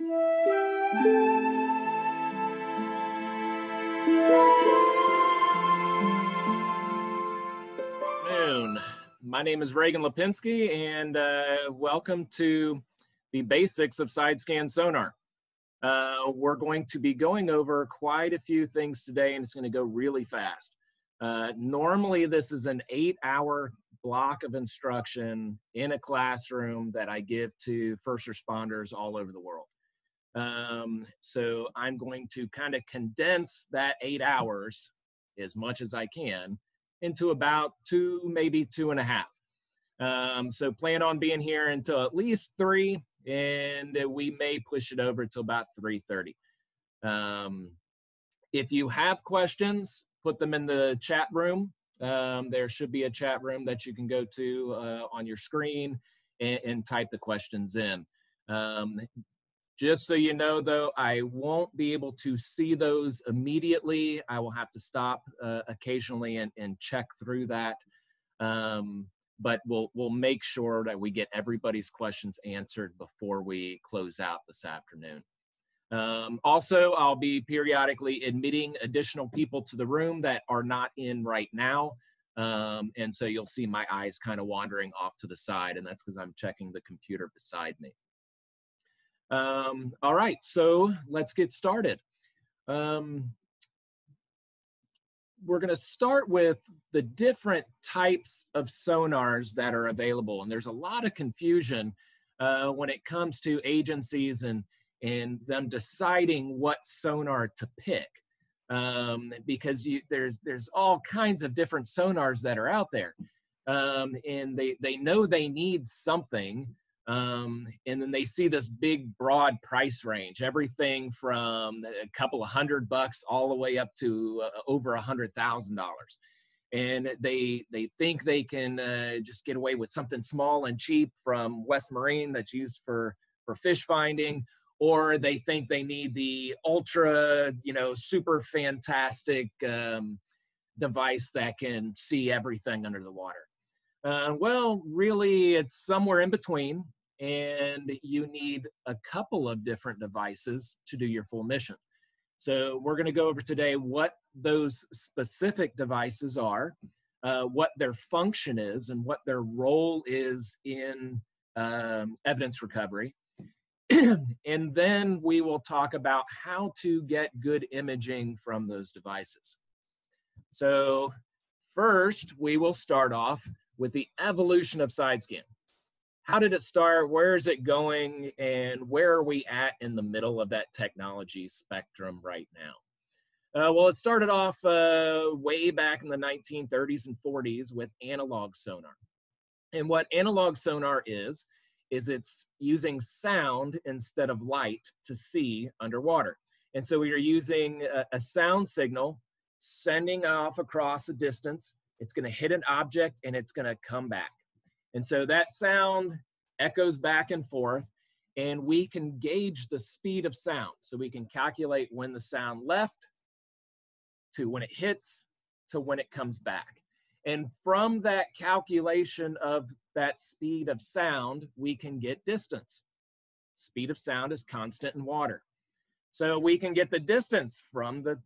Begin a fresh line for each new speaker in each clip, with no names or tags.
Afternoon. My name is Reagan Lipinski, and welcome to the basics of side scan sonar. We're going to be going over quite a few things today, and it's going to go really fast. Normally, this is an 8-hour block of instruction in a classroom that I give to first responders all over the world. So I'm going to kind of condense that 8 hours as much as I can into about 2, maybe 2.5. So plan on being here until at least 3, and we may push it over till about 3:30. If you have questions, put them in the chat room. There should be a chat room that you can go to on your screen and type the questions in. Just so you know, though, I won't be able to see those immediately. I will have to stop occasionally and check through that. But we'll make sure that we get everybody's questions answered before we close out this afternoon. Also, I'll be periodically admitting additional people to the room that are not in right now. And so you'll see my eyes kind of wandering off to the side, and that's because I'm checking the computer beside me. All right, so let's get started. We're going to start with the different types of sonars that are available. And there's a lot of confusion when it comes to agencies and them deciding what sonar to pick. Because there's all kinds of different sonars that are out there. And they know they need something. And then they see this big, broad price range, everything from a couple of $100 all the way up to over $100,000. And they think they can just get away with something small and cheap from West Marine that's used for fish finding, or they think they need the ultra, super fantastic device that can see everything under the water. Well, really, it's somewhere in between. And you need a couple of different devices to do your full mission. So we're going to go over today what those specific devices are, what their function is, and what their role is in evidence recovery. And then we will talk about how to get good imaging from those devices. So first, we will start off with the evolution of side scan. How did it start? Where is it going? And where are we at in the middle of that technology spectrum right now? Well, it started off way back in the 1930s and 40s with analog sonar. And what analog sonar is it's using sound instead of light to see underwater. And so we are using a sound signal, sending off across a distance. It's going to hit an object and it's going to come back. And so that sound echoes back and forth, and we can gauge the speed of sound. So we can calculate when the sound left to when it hits to when it comes back. And from that calculation of that speed of sound, we can get distance. Speed of sound is constant in water. So we can get the distance from the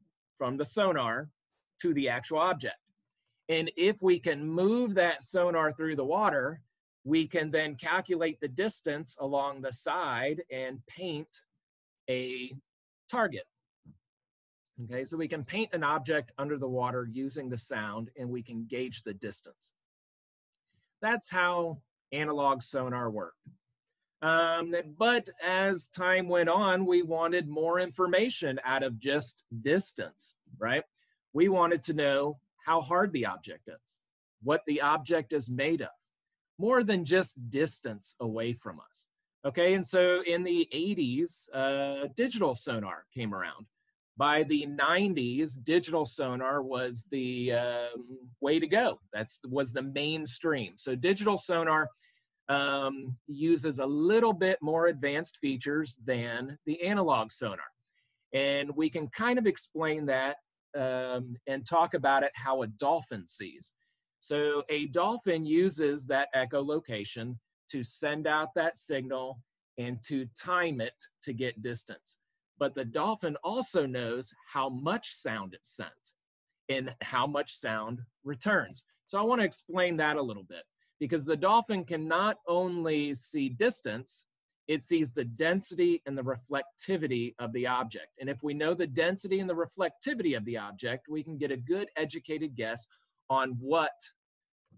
sonar to the actual object. And if we can move that sonar through the water, we can then calculate the distance along the side and paint a target. Okay, so we can paint an object under the water using the sound, and we can gauge the distance. That's how analog sonar worked. But as time went on, we wanted more information out of just distance, right? We wanted to know how hard the object is, what the object is made of, more than just distance away from us. Okay, and so in the 80s, digital sonar came around. By the 90s, digital sonar was the way to go. That was the mainstream. So digital sonar uses a little bit more advanced features than the analog sonar. And we can kind of explain that and talk about it how a dolphin sees. So a dolphin uses that echolocation to send out that signal and to time it to get distance. But the dolphin also knows how much sound it sent and how much sound returns. So I want to explain that a little bit, because the dolphin can not only see distance, it sees the density and the reflectivity of the object. And if we know the density and the reflectivity of the object, we can get a good educated guess on what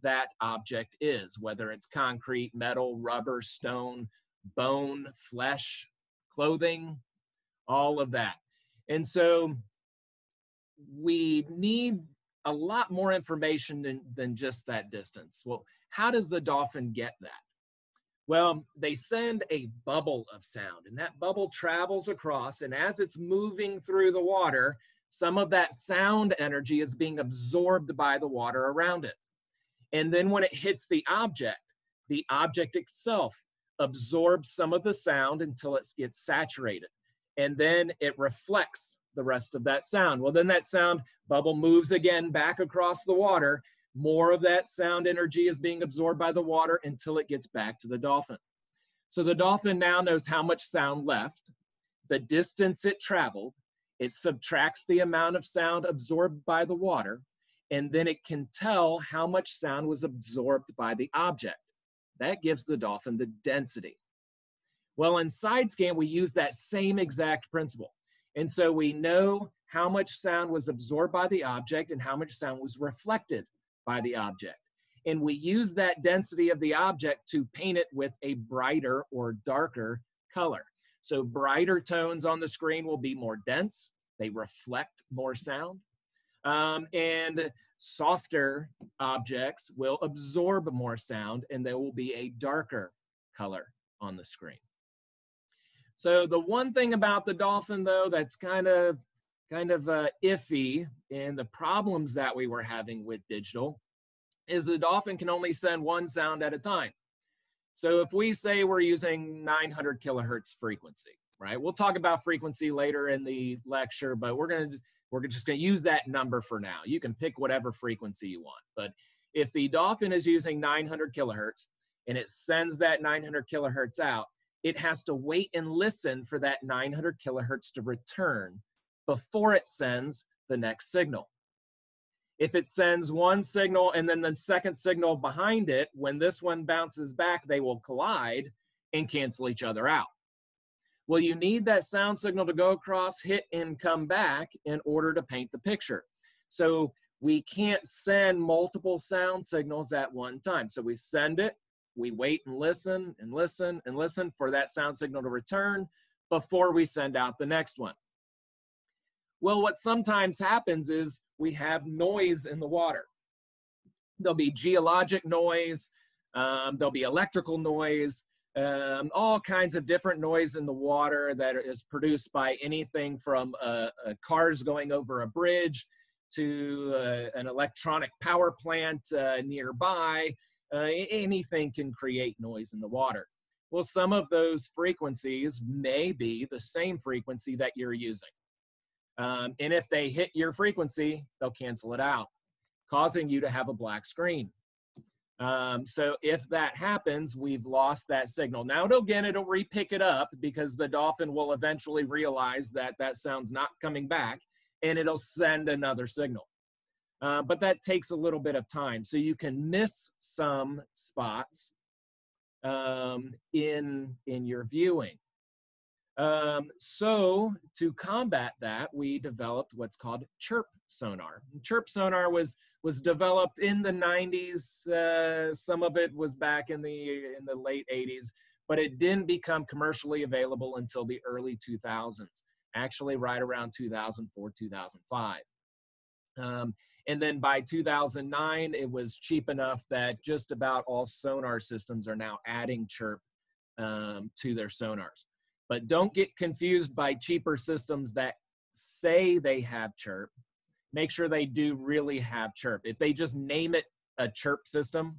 that object is, whether it's concrete, metal, rubber, stone, bone, flesh, clothing, all of that. And so we need a lot more information than just that distance. Well, how does the dolphin get that? Well, they send a bubble of sound, and that bubble travels across, and as it's moving through the water, some of that sound energy is being absorbed by the water around it. And then when it hits the object itself absorbs some of the sound until it gets saturated. And then it reflects the rest of that sound. Well, then that sound bubble moves again back across the water. More of that sound energy is being absorbed by the water until it gets back to the dolphin. So the dolphin now knows how much sound left, the distance it traveled, it subtracts the amount of sound absorbed by the water, and then it can tell how much sound was absorbed by the object. That gives the dolphin the density. Well, in side scan, we use that same exact principle. And so we know how much sound was absorbed by the object and how much sound was reflected by the object. And we use that density of the object to paint it with a brighter or darker color. So brighter tones on the screen will be more dense. They reflect more sound. And softer objects will absorb more sound, and there will be a darker color on the screen. So the one thing about the dolphin, though, that's kind of iffy in the problems that we were having with digital is the dolphin can only send one sound at a time. So if we say we're using 900 kilohertz frequency, right? We'll talk about frequency later in the lecture, but we're just gonna use that number for now. You can pick whatever frequency you want. But if the dolphin is using 900 kilohertz and it sends that 900 kilohertz out, it has to wait and listen for that 900 kilohertz to return before it sends the next signal. If it sends one signal and then the second signal behind it, when this one bounces back, they will collide and cancel each other out. Well, you need that sound signal to go across, hit, and come back in order to paint the picture. So we can't send multiple sound signals at one time. So we send it, we wait and listen and listen and listen for that sound signal to return before we send out the next one. Well, what sometimes happens is we have noise in the water. There'll be geologic noise, there'll be electrical noise, all kinds of different noise in the water that is produced by anything from cars going over a bridge to an electronic power plant nearby. Anything can create noise in the water. Well, some of those frequencies may be the same frequency that you're using. And if they hit your frequency, they'll cancel it out, causing you to have a black screen. So if that happens, we've lost that signal. Now, it'll re-pick it up because the dolphin will eventually realize that that sound's not coming back, and it'll send another signal. But that takes a little bit of time. So you can miss some spots in your viewing. So to combat that, we developed what's called chirp sonar. Chirp sonar was developed in the 90s. Some of it was back in the late 80s, but it didn't become commercially available until the early 2000s, actually right around 2004, 2005. And then by 2009, it was cheap enough that just about all sonar systems are now adding chirp to their sonars. But don't get confused by cheaper systems that say they have chirp. Make sure they do really have chirp. If they just name it a chirp system,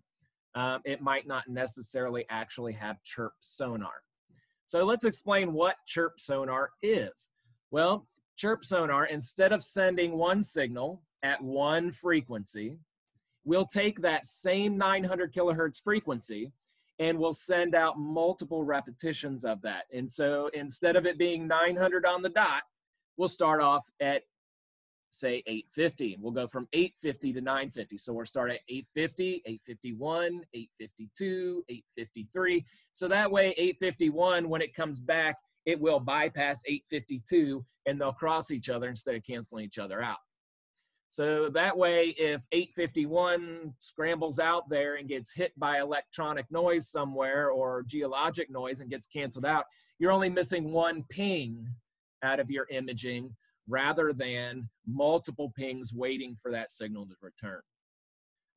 it might not necessarily actually have chirp sonar. So let's explain what chirp sonar is. Well, chirp sonar, instead of sending one signal at one frequency, we'll take that same 900 kilohertz frequency and we'll send out multiple repetitions of that. And so instead of it being 900 on the dot, we'll start off at, say, 850. We'll go from 850 to 950. So we'll start at 850, 851, 852, 853. So that way 851, when it comes back, it will bypass 852 and they'll cross each other instead of canceling each other out. So that way, if 851 scrambles out there and gets hit by electronic noise somewhere or geologic noise and gets canceled out, you're only missing one ping out of your imaging rather than multiple pings waiting for that signal to return.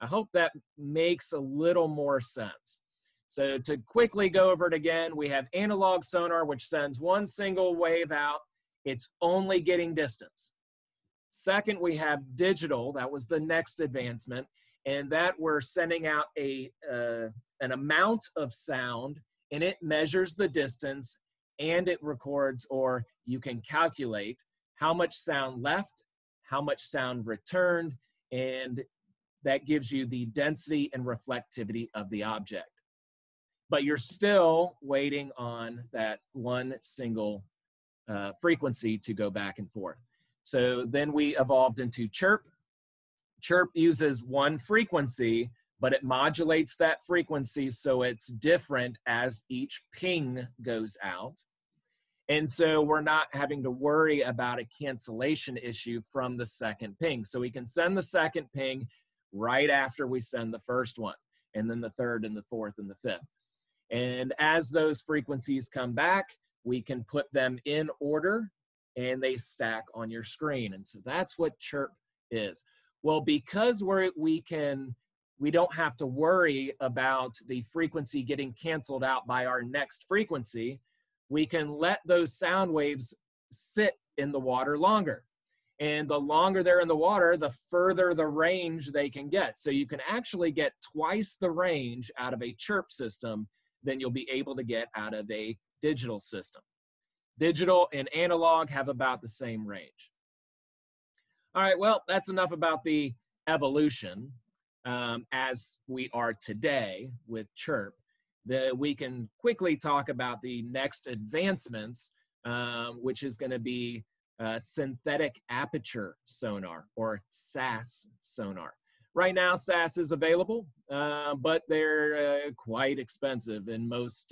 I hope that makes a little more sense. So to quickly go over it again, we have analog sonar, which sends one single wave out. It's only getting distance. Second, we have digital. That was the next advancement, and that we're sending out an amount of sound, and it measures the distance, and it records, or you can calculate how much sound left, how much sound returned, and that gives you the density and reflectivity of the object. But you're still waiting on that one single frequency to go back and forth. So then we evolved into chirp. Chirp uses one frequency, but it modulates that frequency so it's different as each ping goes out. And so we're not having to worry about a cancellation issue from the second ping. So we can send the second ping right after we send the first one, and then the third and the fourth and the fifth. And as those frequencies come back, we can put them in order and they stack on your screen. And so that's what chirp is. Well, because we don't have to worry about the frequency getting canceled out by our next frequency, we can let those sound waves sit in the water longer. And the longer they're in the water, the further the range they can get. So you can actually get twice the range out of a chirp system than you'll be able to get out of a digital system. Digital and analog have about the same range. All right, well, that's enough about the evolution as we are today with chirp. We can quickly talk about the next advancements, which is going to be synthetic aperture sonar, or SAS sonar. Right now, SAS is available, but they're quite expensive, and most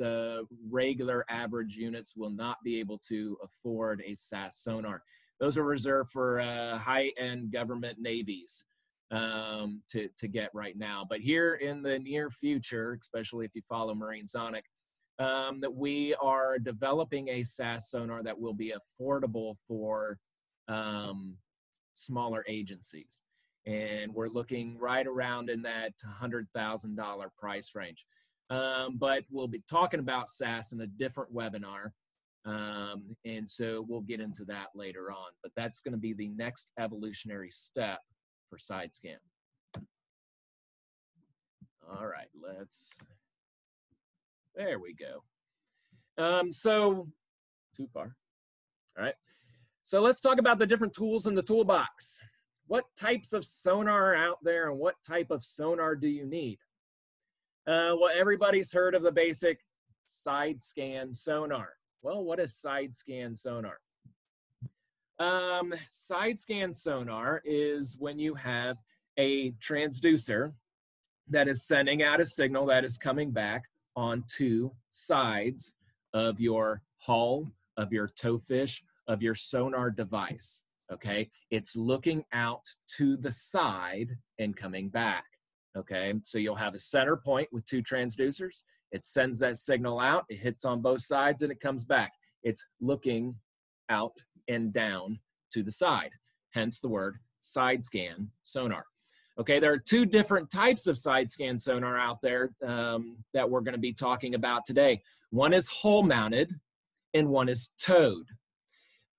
regular average units will not be able to afford a SAS sonar. Those are reserved for high-end government navies to get right now. But here in the near future, especially if you follow Marine Sonic, that we are developing a SAS sonar that will be affordable for smaller agencies. And we're looking right around in that $100,000 price range. But we'll be talking about SAS in a different webinar. And so we'll get into that later on. But that's going to be the next evolutionary step for side scan. All right, there we go. So, too far. All right. So let's talk about the different tools in the toolbox. What types of sonar are out there, and what type of sonar do you need? Well, everybody's heard of the basic side scan sonar. Well, what is side scan sonar? Side scan sonar is when you have a transducer that is sending out a signal that is coming back on two sides of your hull, of your towfish, of your sonar device. Okay, it's looking out to the side and coming back. Okay, so you'll have a center point with two transducers. It sends that signal out, it hits on both sides, and it comes back. It's looking out and down to the side, hence the word side scan sonar. Okay, there are two different types of side scan sonar out there that we're going to be talking about today. One is hull mounted and one is towed.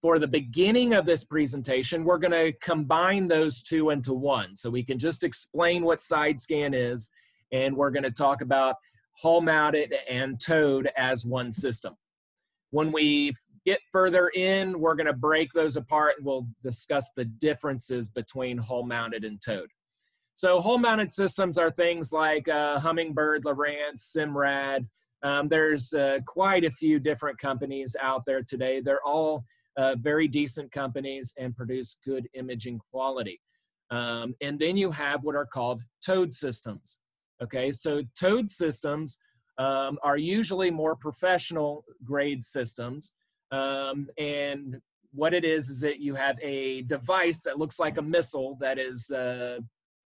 For the beginning of this presentation, we're going to combine those two into one. So we can just explain what side scan is, and we're going to talk about hull mounted and towed as one system. When we get further in, we're going to break those apart and we'll discuss the differences between hull mounted and towed. So hull-mounted systems are things like Humminbird, Lowrance, Simrad. There's quite a few different companies out there today. They're all very decent companies and produce good imaging quality. And then you have what are called towed systems. Okay, so towed systems are usually more professional grade systems. And what it is that you have a device that looks like a missile that is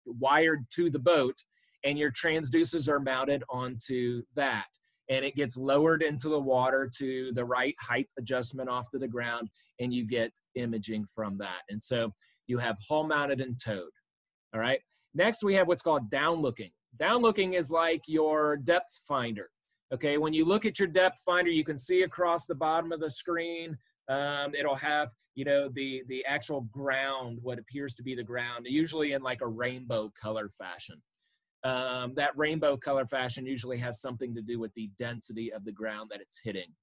wired to the boat, and your transducers are mounted onto that. And it gets lowered into the water to the right height adjustment off to the ground, and you get imaging from that. And so you have hull mounted and towed. All right. Next, we have what's called downlooking. Downlooking is like your depth finder. Okay. When you look at your depth finder, you can see across the bottom of the screen. It'll have, you know, the actual ground, what appears to be the ground, usually in like a rainbow color fashion. That rainbow color fashion usually has something to do with the density of the ground that it's hitting.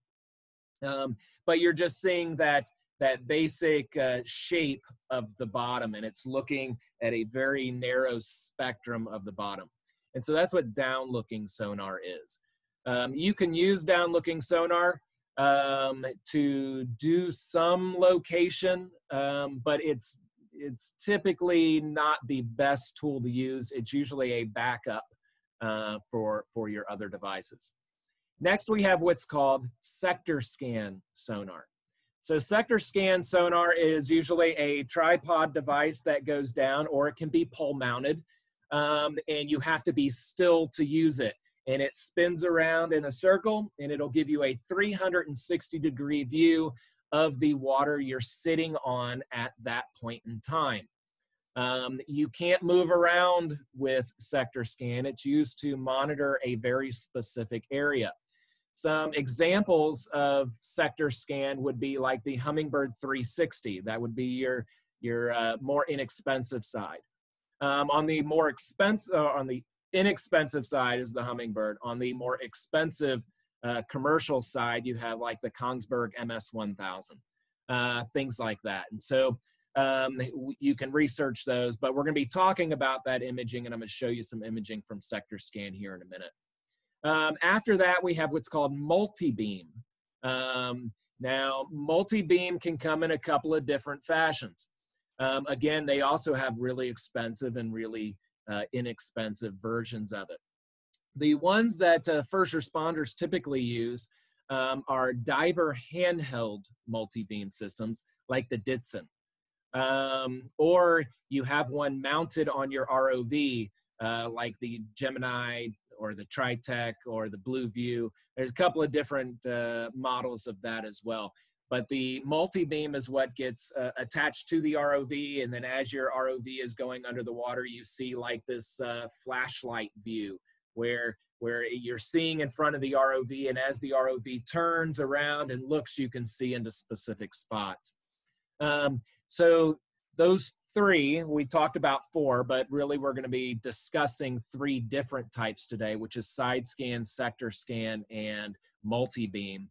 But you're just seeing that basic shape of the bottom, and it's looking at a very narrow spectrum of the bottom. And so that's what downlooking sonar is. You can use downlooking sonar to do some location, but it's typically not the best tool to use. It's usually a backup for your other devices. Next, we have what's called sector scan sonar. So sector scan sonar is usually a tripod device that goes down, or it can be pole mounted, and you have to be still to use it. And it spins around in a circle, and it'll give you a 360-degree view of the water you're sitting on at that point in time. You can't move around with sector scan. It's used to monitor a very specific area. Some examples of sector scan would be like the Humminbird 360. That would be your more inexpensive side. On the inexpensive side is the Humminbird. On the more expensive commercial side, you have like the Kongsberg MS-1000, things like that. And so you can research those, but we're going to be talking about that imaging, and I'm going to show you some imaging from sector scan here in a minute. After that, we have what's called multibeam. Now, multibeam can come in a couple of different fashions. Again, they also have really expensive and really inexpensive versions of it. The ones that first responders typically use are diver handheld multi-beam systems like the Ditson. Or you have one mounted on your ROV like the Gemini or the Tritech or the Blue View. There's a couple of different models of that as well. But the multi-beam is what gets attached to the ROV, and then as your ROV is going under the water, you see like this flashlight view where you're seeing in front of the ROV, and as the ROV turns around and looks, you can see into specific spots. So those three, we talked about four, but really we're going to be discussing three different types today, which is side scan, sector scan, and multi-beam.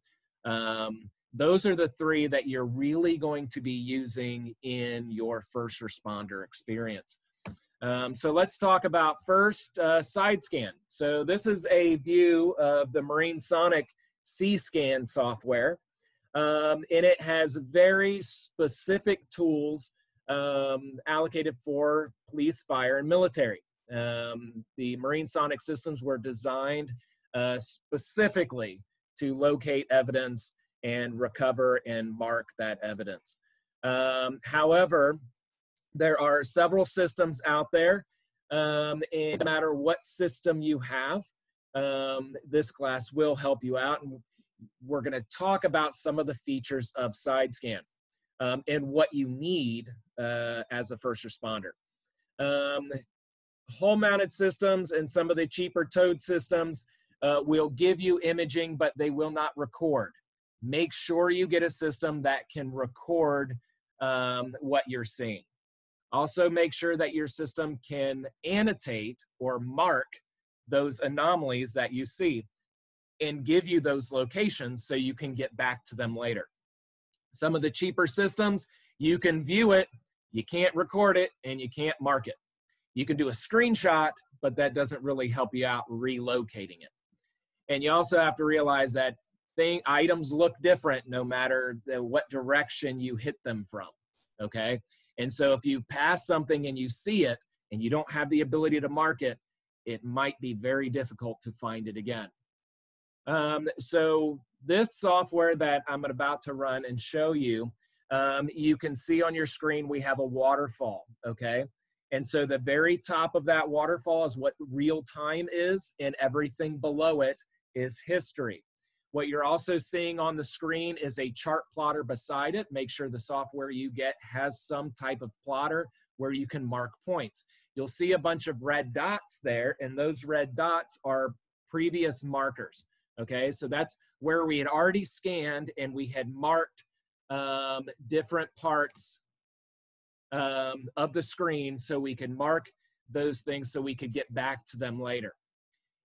Those are the three that you're really going to be using in your first responder experience. So let's talk about first side scan. So this is a view of the Marine Sonic C-Scan software, and it has very specific tools allocated for police, fire, and military. The Marine Sonic systems were designed specifically to locate evidence and recover and mark that evidence. However, there are several systems out there, and no matter what system you have, this class will help you out. And we're going to talk about some of the features of side scan and what you need as a first responder. Hull-mounted systems and some of the cheaper towed systems will give you imaging, but they will not record. Make sure you get a system that can record what you're seeing. Also, make sure that your system can annotate or mark those anomalies that you see and give you those locations so you can get back to them later. Some of the cheaper systems, you can view it, you can't record it, and you can't mark it. You can do a screenshot, but that doesn't really help you out relocating it. And you also have to realize that items look different no matter what direction you hit them from, okay? And so if you pass something and you see it and you don't have the ability to mark it, it might be very difficult to find it again. So this software that I'm about to run and show you, you can see on your screen we have a waterfall, okay? And so the very top of that waterfall is what real time is, and everything below it is history. What you're also seeing on the screen is a chart plotter beside it. Make sure the software you get has some type of plotter where you can mark points. You'll see a bunch of red dots there, and those red dots are previous markers. Okay, so that's where we had already scanned and we had marked different parts of the screen so we can mark those things so we could get back to them later.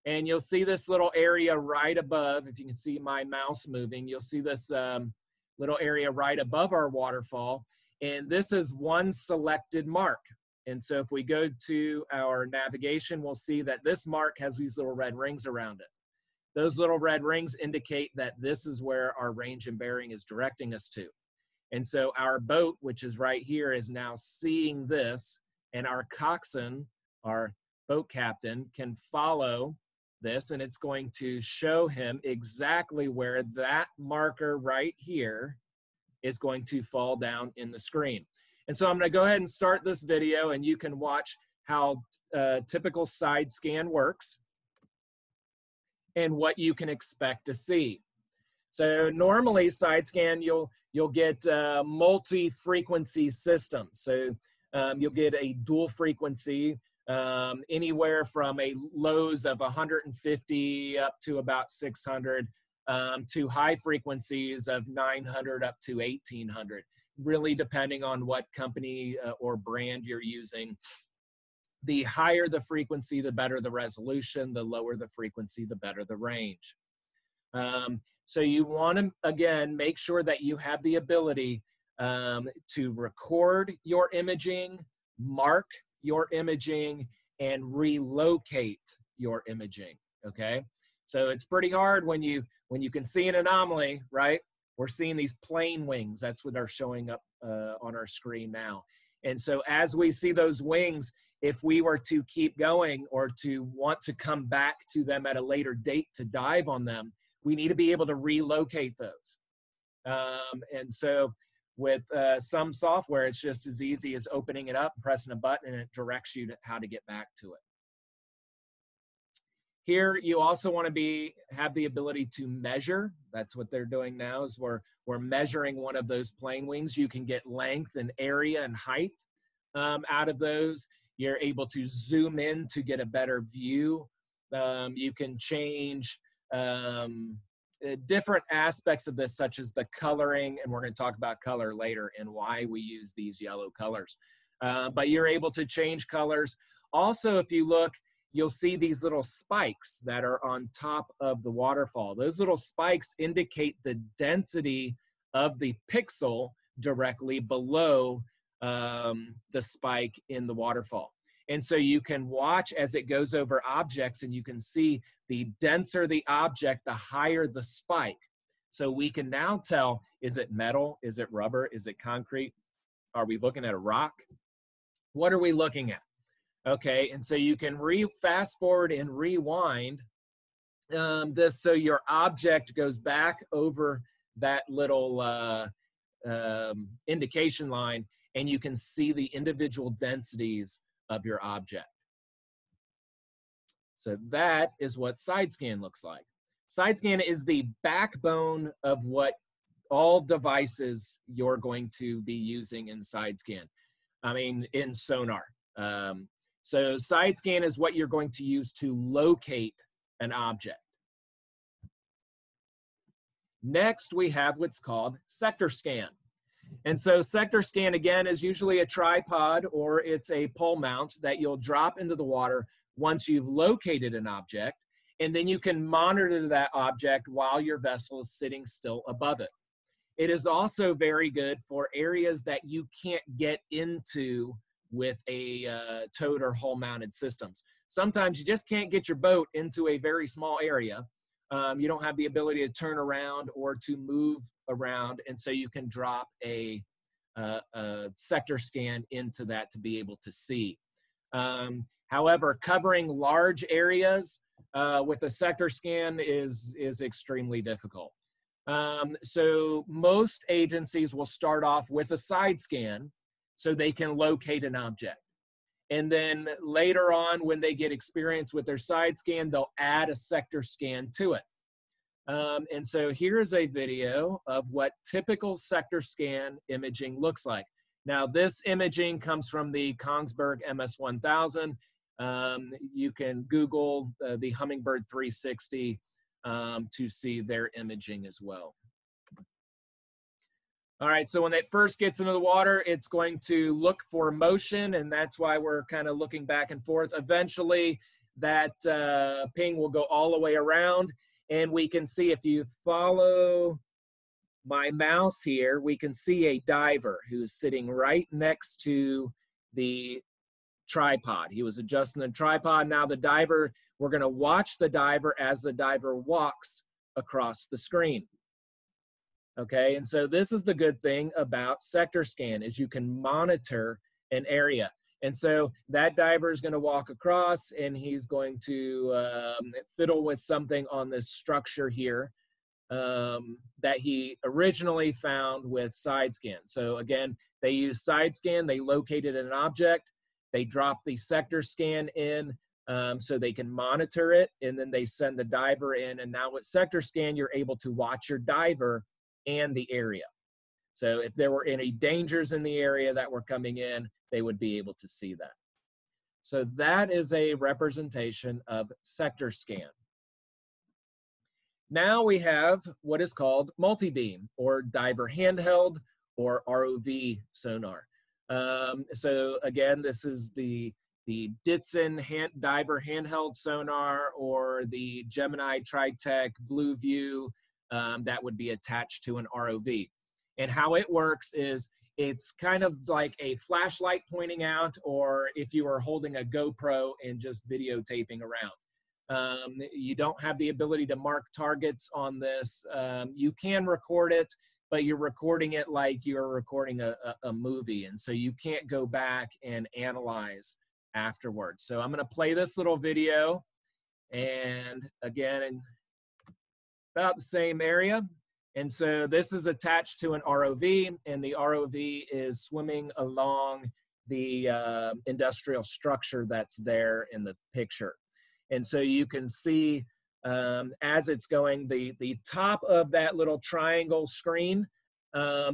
And you'll see this little area right above, if you can see my mouse moving, you'll see this little area right above our waterfall. And this is one selected mark. And so if we go to our navigation, we'll see that this mark has these little red rings around it. Those little red rings indicate that this is where our range and bearing is directing us to. And so our boat, which is right here, is now seeing this, and our coxswain, our boat captain, can follow this, and it's going to show him exactly where that marker right here is going to fall down in the screen. And so I'm going to go ahead and start this video, and you can watch how typical side scan works and what you can expect to see. So normally side scan, you'll get multi-frequency systems. So you'll get a dual frequency, anywhere from a lows of 150 up to about 600 to high frequencies of 900 up to 1800, really depending on what company or brand you're using. The higher the frequency, the better the resolution. The lower the frequency, the better the range. So you want to, again, make sure that you have the ability to record your imaging, mark your imaging, and relocate your imaging, okay? So it's pretty hard when you can see an anomaly, right? We're seeing these plane wings. That's what are showing up on our screen now. And so as we see those wings, if we were to keep going or to want to come back to them at a later date to dive on them, we need to be able to relocate those. And so with some software, it's just as easy as opening it up, pressing a button, and it directs you to how to get back to it. Here, you also want to have the ability to measure. That's what they're doing now, is we're measuring one of those plane wings. You can get length and area and height out of those. You're able to zoom in to get a better view. You can change different aspects of this, such as the coloring, and we're going to talk about color later and why we use these yellow colors. But you're able to change colors. Also, if you look, you'll see these little spikes that are on top of the waterfall. Those little spikes indicate the density of the pixel directly below the spike in the waterfall. And so you can watch as it goes over objects, and you can see the denser the object, the higher the spike. So we can now tell, is it metal? Is it rubber? Is it concrete? Are we looking at a rock? What are we looking at? Okay, and so you can fast forward and rewind this so your object goes back over that little indication line, and you can see the individual densities of your object. So that is what side scan looks like. Side scan is the backbone of what all devices you're going to be using in side scan. I mean, in Sonar. So side scan is what you're going to use to locate an object. Next, we have what's called sector scan. And so sector scan, again, is usually a tripod or it's a pole mount that you'll drop into the water once you've located an object, and then you can monitor that object while your vessel is sitting still above it. It is also very good for areas that you can't get into with a towed or hull mounted systems. Sometimes you just can't get your boat into a very small area. You don't have the ability to turn around or to move around, and so you can drop a sector scan into that to be able to see. However, covering large areas with a sector scan is extremely difficult. So most agencies will start off with a side scan so they can locate an object. And then later on, when they get experience with their side scan, they'll add a sector scan to it. And so here's a video of what typical sector scan imaging looks like. Now, this imaging comes from the Kongsberg MS-1000. You can Google the Hummingbird 360 to see their imaging as well. All right, so when it first gets into the water, it's going to look for motion, and that's why we're kind of looking back and forth. Eventually, that ping will go all the way around, and we can see, if you follow my mouse here, we can see a diver who's sitting right next to the tripod. He was adjusting the tripod. Now the diver, we're going to watch the diver as the diver walks across the screen. Okay, and so this is the good thing about sector scan, is you can monitor an area. And so that diver is going to walk across, and he's going to fiddle with something on this structure here that he originally found with side scan. So again, they use side scan, they located an object, they drop the sector scan in so they can monitor it, and then they send the diver in. And now with sector scan, you're able to watch your diver and the area. So if there were any dangers in the area that were coming in, they would be able to see that. So that is a representation of sector scan. Now we have what is called multibeam, or diver handheld, or ROV sonar. So again, this is the Ditson diver handheld sonar, or the Gemini Tritech Blue View that would be attached to an ROV. And how it works is, it's kind of like a flashlight pointing out, or if you were holding a GoPro and just videotaping around. You don't have the ability to mark targets on this. You can record it, but you're recording it like you're recording a movie, and so you can't go back and analyze afterwards. So I'm going to play this little video, and again, about the same area. And so this is attached to an ROV, and the ROV is swimming along the industrial structure that's there in the picture. And so you can see as it's going, the top of that little triangle screen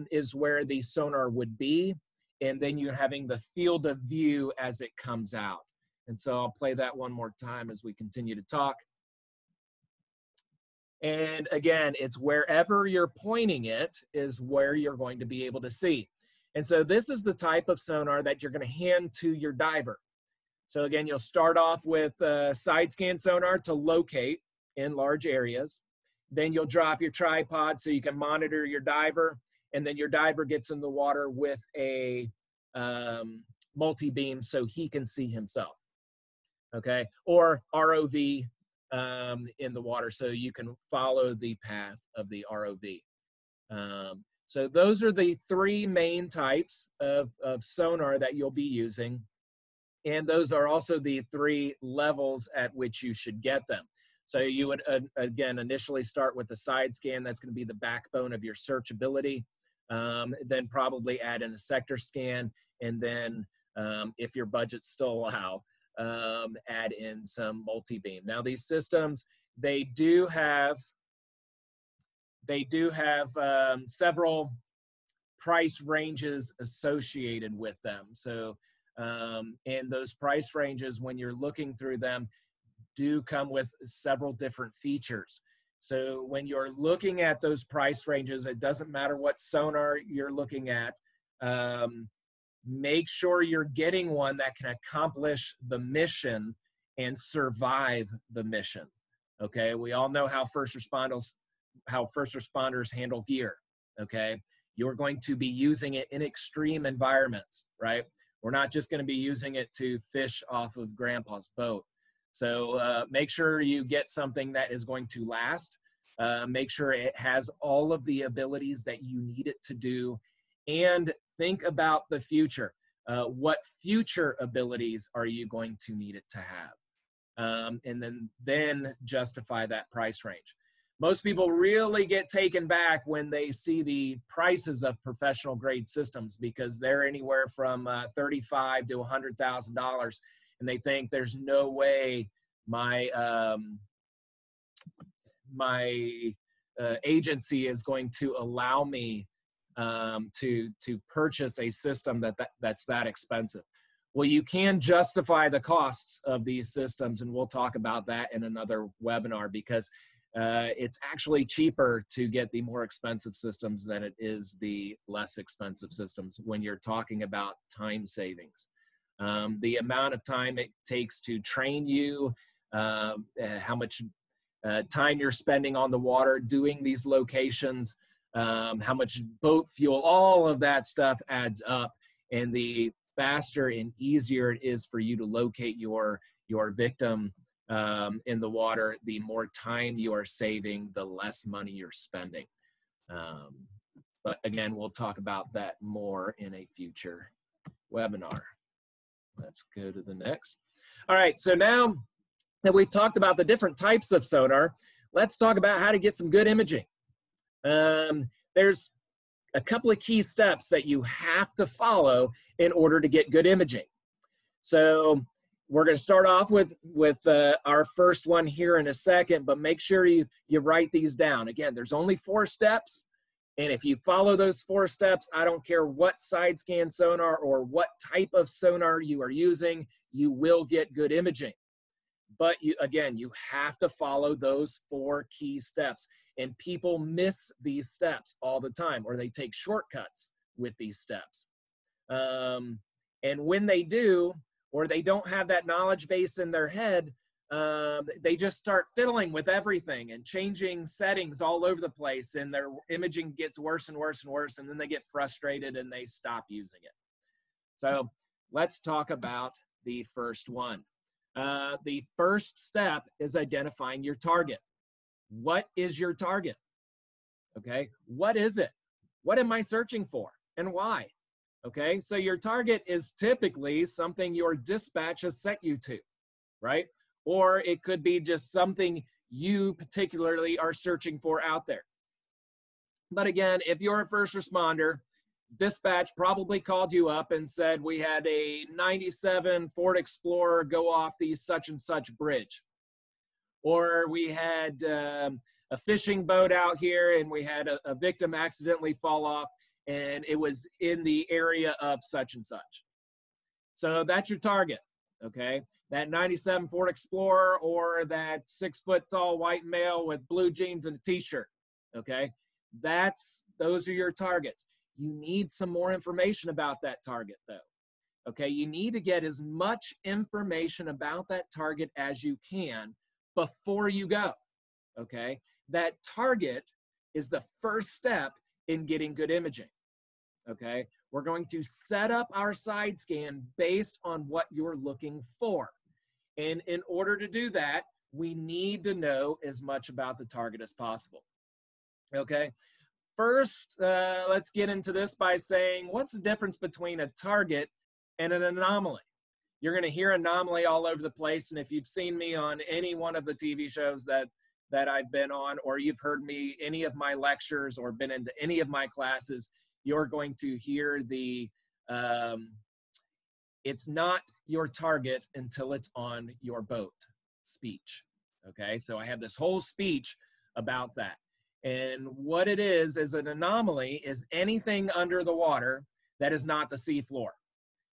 is where the sonar would be. And then you're having the field of view as it comes out. And so I'll play that one more time as we continue to talk. And again, it's wherever you're pointing it is where you're going to be able to see. And so this is the type of sonar that you're going to hand to your diver. So again, you'll start off with side scan sonar to locate in large areas. Then you'll drop your tripod so you can monitor your diver. And then your diver gets in the water with a multi-beam so he can see himself. Okay, or ROV in the water so you can follow the path of the ROV. So those are the three main types of sonar that you'll be using. And those are also the three levels at which you should get them. So you would, again, initially start with the side scan. That's going to be the backbone of your searchability. Then probably add in a sector scan. And then if your budgets still allow, add in some multi-beam. Now these systems, they do have several price ranges associated with them. So and those price ranges, when you're looking through them, do come with several different features. So when you're looking at those price ranges, it doesn't matter what sonar you're looking at, make sure you're getting one that can accomplish the mission and survive the mission. Okay, we all know how first responders handle gear. Okay, you're going to be using it in extreme environments, right? We're not just going to be using it to fish off of grandpa's boat. So make sure you get something that is going to last. Make sure it has all of the abilities that you need it to do, and think about the future. What future abilities are you going to need it to have? And then justify that price range. Most people really get taken back when they see the prices of professional grade systems, because they're anywhere from $35,000 to $100,000, and they think there's no way my agency is going to allow me to purchase a system that's that expensive. Well, you can justify the costs of these systems, and we'll talk about that in another webinar, because it's actually cheaper to get the more expensive systems than it is the less expensive systems when you're talking about time savings. The amount of time it takes to train you, how much time you're spending on the water doing these locations, how much boat fuel, all of that stuff adds up. And the faster and easier it is for you to locate your victim in the water, the more time you are saving, the less money you're spending. But again, we'll talk about that more in a future webinar. Let's go to the next. All right, so now that we've talked about the different types of sonar, let's talk about how to get some good imaging. There's a couple of key steps that you have to follow in order to get good imaging. So we're going to start off with our first one here in a second, but make sure you write these down. Again, there's only 4 steps, and if you follow those 4 steps, I don't care what side scan sonar or what type of sonar you are using, you will get good imaging. But again, you have to follow those 4 key steps, and people miss these steps all the time, or they take shortcuts with these steps. And when they do, or they don't have that knowledge base in their head, they just start fiddling with everything and changing settings all over the place, and their imaging gets worse and worse and worse, and then they get frustrated and they stop using it. So let's talk about the first one. The first step is identifying your target. What is your target? Okay, what is it? What am I searching for, and why? Okay, so your target is typically something your dispatch has set you to, right? Or it could be just something you particularly are searching for out there. But again, if you're a first responder, dispatch probably called you up and said, we had a 97 Ford Explorer go off the such and such bridge. Or we had a fishing boat out here and we had a victim accidentally fall off, and it was in the area of such and such. So that's your target, okay? That 97 Ford Explorer, or that 6-foot-tall white male with blue jeans and a t-shirt, okay? Those are your targets. You need some more information about that target though, okay? You need to get as much information about that target as you can before you go, okay? That target is the first step in getting good imaging. Okay, we're going to set up our side scan based on what you're looking for. And in order to do that, we need to know as much about the target as possible. Okay, first, let's get into this by saying, what's the difference between a target and an anomaly? You're going to hear anomaly all over the place. And if you've seen me on any one of the TV shows that I've been on, or you've heard me any of my lectures or been into any of my classes, you're going to hear the, it's not your target until it's on your boat speech, okay? So I have this whole speech about that. And what it is an anomaly is anything under the water that is not the seafloor.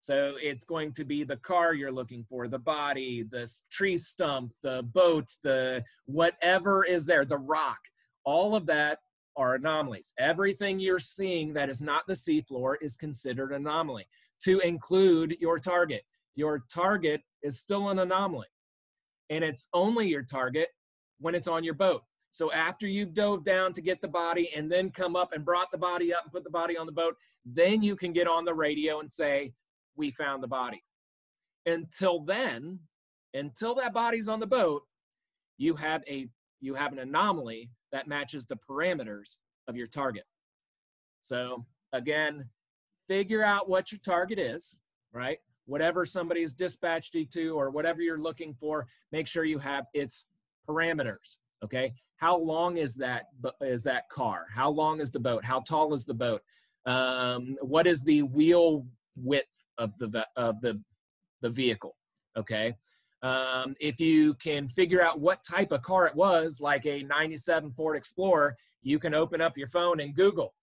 So it's going to be the car you're looking for, the body, the tree stump, the boat, the whatever is there, the rock, all of that are anomalies. Everything you're seeing that is not the seafloor is considered an anomaly, to include your target. Your target is still an anomaly, and it's only your target when it's on your boat. So after you've dove down to get the body and then come up and brought the body up and put the body on the boat, then you can get on the radio and say, we found the body. Until then, until that body's on the boat, you have an anomaly that matches the parameters of your target. So again, figure out what your target is, right? Whatever somebody's dispatched you to or whatever you're looking for, make sure you have its parameters, okay? How long is that car? How long is the boat? How tall is the boat? What is the wheel width of the vehicle, okay? If you can figure out what type of car it was, like a 97 Ford Explorer, you can open up your phone and Google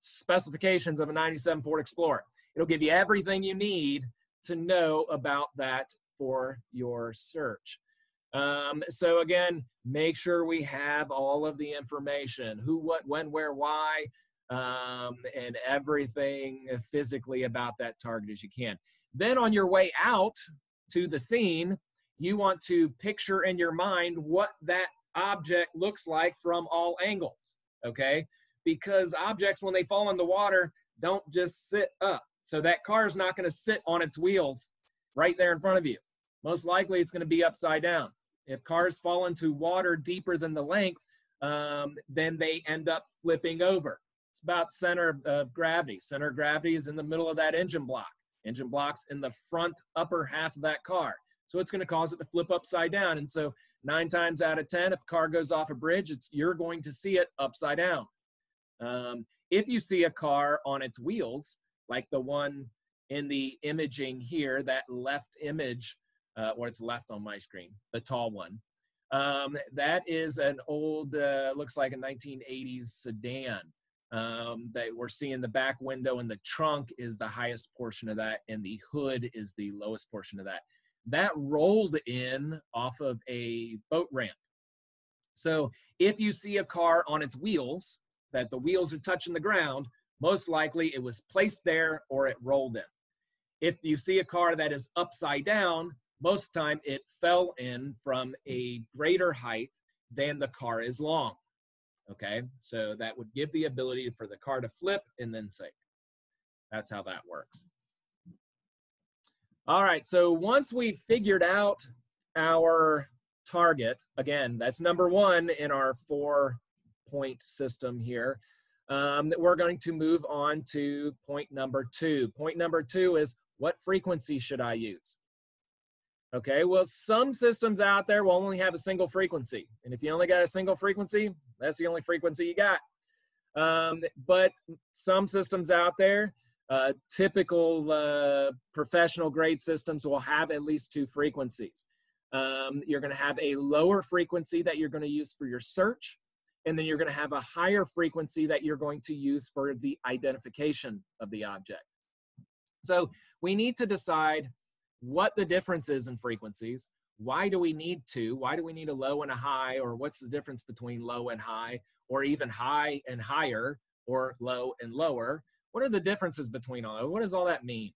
specifications of a 97 Ford Explorer. It'll give you everything you need to know about that for your search. So again, make sure we have all of the information, who, what, when, where, why, and everything physically about that target as you can. Then on your way out to the scene, you want to picture in your mind what that object looks like from all angles, okay? Because objects, when they fall in the water, don't just sit up. So that car is not going to sit on its wheels right there in front of you. Most likely it's going to be upside down. If cars fall into water deeper than the length, then they end up flipping over. It's about center of gravity. Center of gravity is in the middle of that engine block. Engine block's in the front upper half of that car. So it's going to cause it to flip upside down. And so 9 times out of 10, if a car goes off a bridge, you're going to see it upside down. If you see a car on its wheels, like the one in the imaging here, that left image, or it's left on my screen, the tall one, that is an old, looks like a 1980s sedan. That we're seeing the back window, and the trunk is the highest portion of that, and the hood is the lowest portion of that. That rolled in off of a boat ramp. So if you see a car on its wheels, that the wheels are touching the ground, most likely it was placed there or it rolled in. If you see a car that is upside down, most of the time it fell in from a greater height than the car is long. Okay, so that would give the ability for the car to flip and then sink. That's how that works. All right, so once we've figured out our target, again, that's number 1 in our 4-point system here, we're going to move on to point number 2. Point number 2 is, what frequency should I use? Okay, well, some systems out there will only have a single frequency. And if you only got a single frequency, that's the only frequency you got. But some systems out there, typical professional grade systems will have at least 2 frequencies. You're going to have a lower frequency that you're going to use for your search, and then you're going to have a higher frequency that you're going to use for the identification of the object. So we need to decide what the difference is in frequencies. Why do we need 2? Why do we need a low and a high? Or what's the difference between low and high, or even high and higher, or low and lower? What are the differences between all? What does all that mean?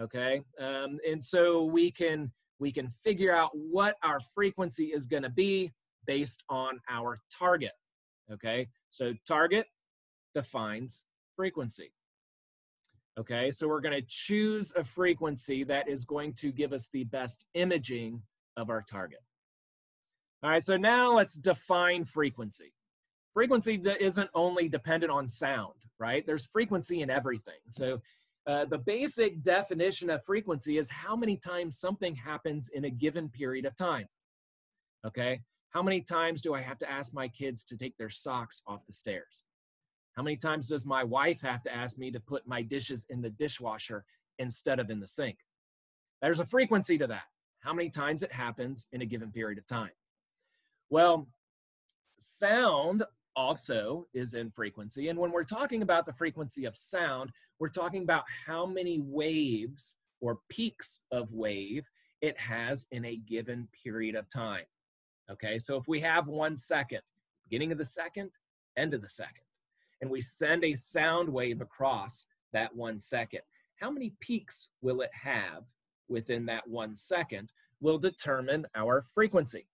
Okay, and so we can figure out what our frequency is going to be based on our target. Okay, so target defines frequency. Okay, so we're going to choose a frequency that is going to give us the best imaging of our target. All right, so now let's define frequency. Frequency isn't only dependent on sound, right? There's frequency in everything. So the basic definition of frequency is how many times something happens in a given period of time. Okay, how many times do I have to ask my kids to take their socks off the stairs? How many times does my wife have to ask me to put my dishes in the dishwasher instead of in the sink? There's a frequency to that. How many times it happens in a given period of time? Well, sound also is in frequency. And when we're talking about the frequency of sound, we're talking about how many waves or peaks of wave it has in a given period of time. Okay, so if we have 1 second, beginning of the second, end of the second, and we send a sound wave across that 1 second, how many peaks will it have within that 1 second will determine our frequency.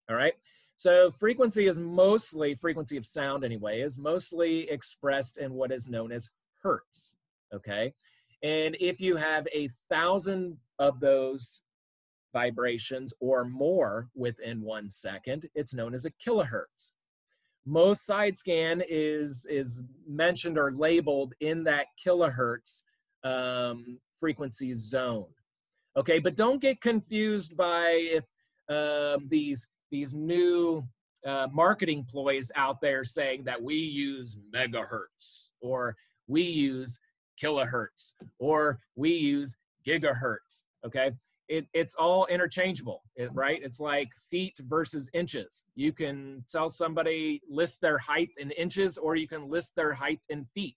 All right, so frequency is mostly, frequency of sound anyway, is mostly expressed in what is known as hertz. Okay, And if you have 1,000 of those vibrations or more within 1 second, it's known as a kilohertz. Most side scan is mentioned or labeled in that kilohertz frequency zone. Okay, but don't get confused by if these new marketing ploys out there saying that we use megahertz, or we use kilohertz, or we use gigahertz. Okay, it's all interchangeable, right? It's like feet versus inches. You can tell somebody list their height in inches, or you can list their height in feet.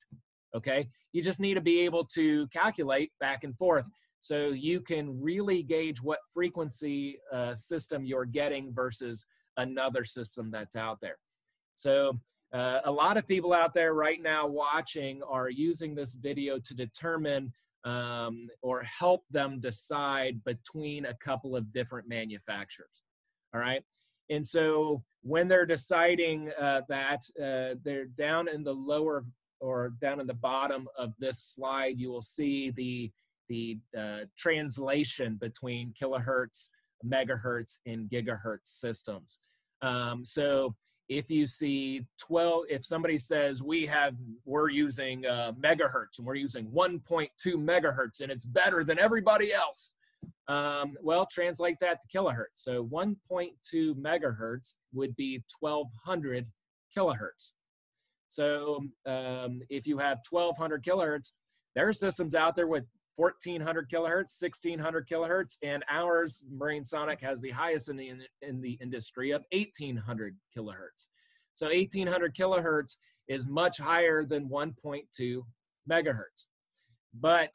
Okay, you just need to be able to calculate back and forth so you can really gauge what frequency system you're getting versus another system that's out there. So a lot of people out there right now watching are using this video to determine or help them decide between a couple of different manufacturers. All right. And so when they're deciding that, they're down in the lower or down in the bottom of this slide, you will see the translation between kilohertz, megahertz, and gigahertz systems. So if you see 12, if somebody says we're using megahertz and we're using 1.2 megahertz and it's better than everybody else, well, translate that to kilohertz. So 1.2 megahertz would be 1,200 kilohertz. So if you have 1,200 kilohertz, there are systems out there with 1,400 kilohertz, 1,600 kilohertz, and ours, Marine Sonic, has the highest in the industry of 1,800 kilohertz. So 1,800 kilohertz is much higher than 1.2 megahertz. But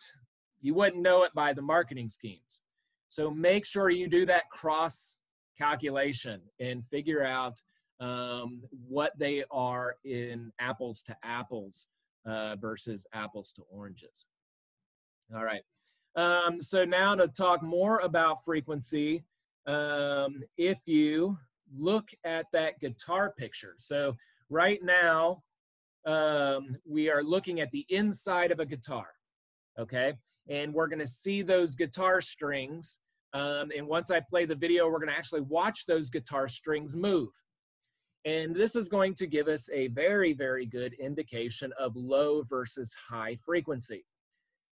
you wouldn't know it by the marketing schemes. So make sure you do that cross calculation and figure out what they are in apples to apples versus apples to oranges. All right. So now to talk more about frequency, if you look at that guitar picture. So right now, we are looking at the inside of a guitar, okay? And we're gonna see those guitar strings. And once I play the video, we're gonna actually watch those guitar strings move. And this is going to give us a very, very good indication of low versus high frequency.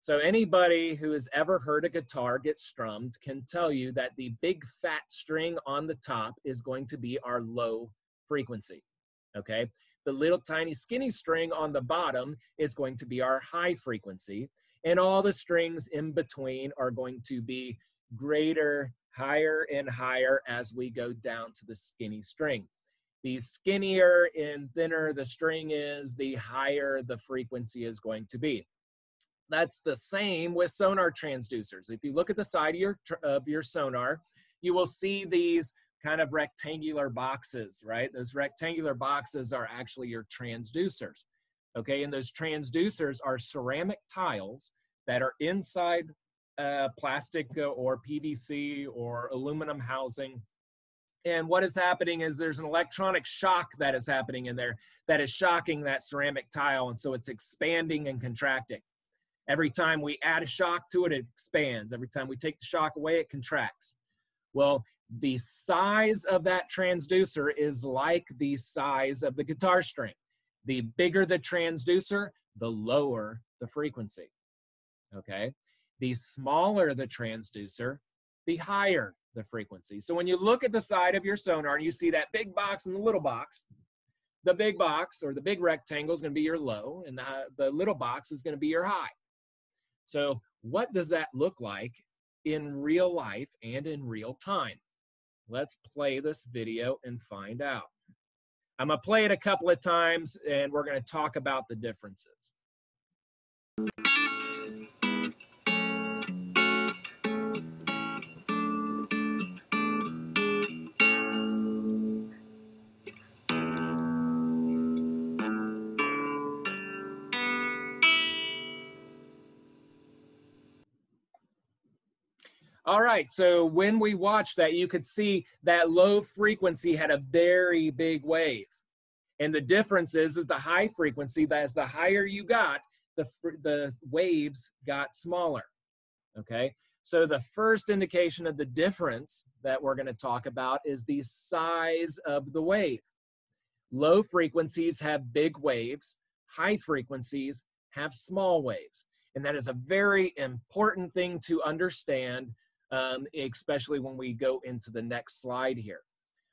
So anybody who has ever heard a guitar get strummed can tell you that the big fat string on the top is going to be our low frequency, okay? The little tiny skinny string on the bottom is going to be our high frequency, and all the strings in between are going to be greater, higher and higher as we go down to the skinny string. The skinnier and thinner the string is, the higher the frequency is going to be. That's the same with sonar transducers. If you look at the side of your sonar, you will see these kind of rectangular boxes, right? Those rectangular boxes are actually your transducers, okay? And those transducers are ceramic tiles that are inside plastic or PVC or aluminum housing. And what is happening is there's an electronic shock that is happening in there that is shocking that ceramic tile, and so it's expanding and contracting. Every time we add a shock to it, it expands. Every time we take the shock away, it contracts. Well, the size of that transducer is like the size of the guitar string. The bigger the transducer, the lower the frequency, okay? The smaller the transducer, the higher the frequency. So when you look at the side of your sonar and you see that big box and the little box, the big box or the big rectangle is going to be your low, and the little box is going to be your high. So what does that look like in real life and in real time? Let's play this video and find out. I'm gonna play it a couple of times and we're gonna talk about the differences. All right, so when we watched that, you could see that low frequency had a very big wave. And the difference is the high frequency, that is the higher you got, the waves got smaller, okay? So the first indication of the difference that we're going to talk about is the size of the wave. Low frequencies have big waves, high frequencies have small waves. And that is a very important thing to understand, especially when we go into the next slide here.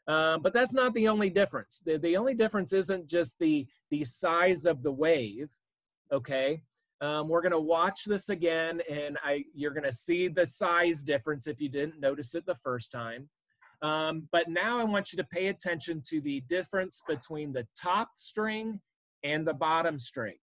But that's not the only difference. The only difference isn't just the size of the wave, okay? We're going to watch this again, and you're going to see the size difference if you didn't notice it the first time. But now I want you to pay attention to the difference between the top string and the bottom string,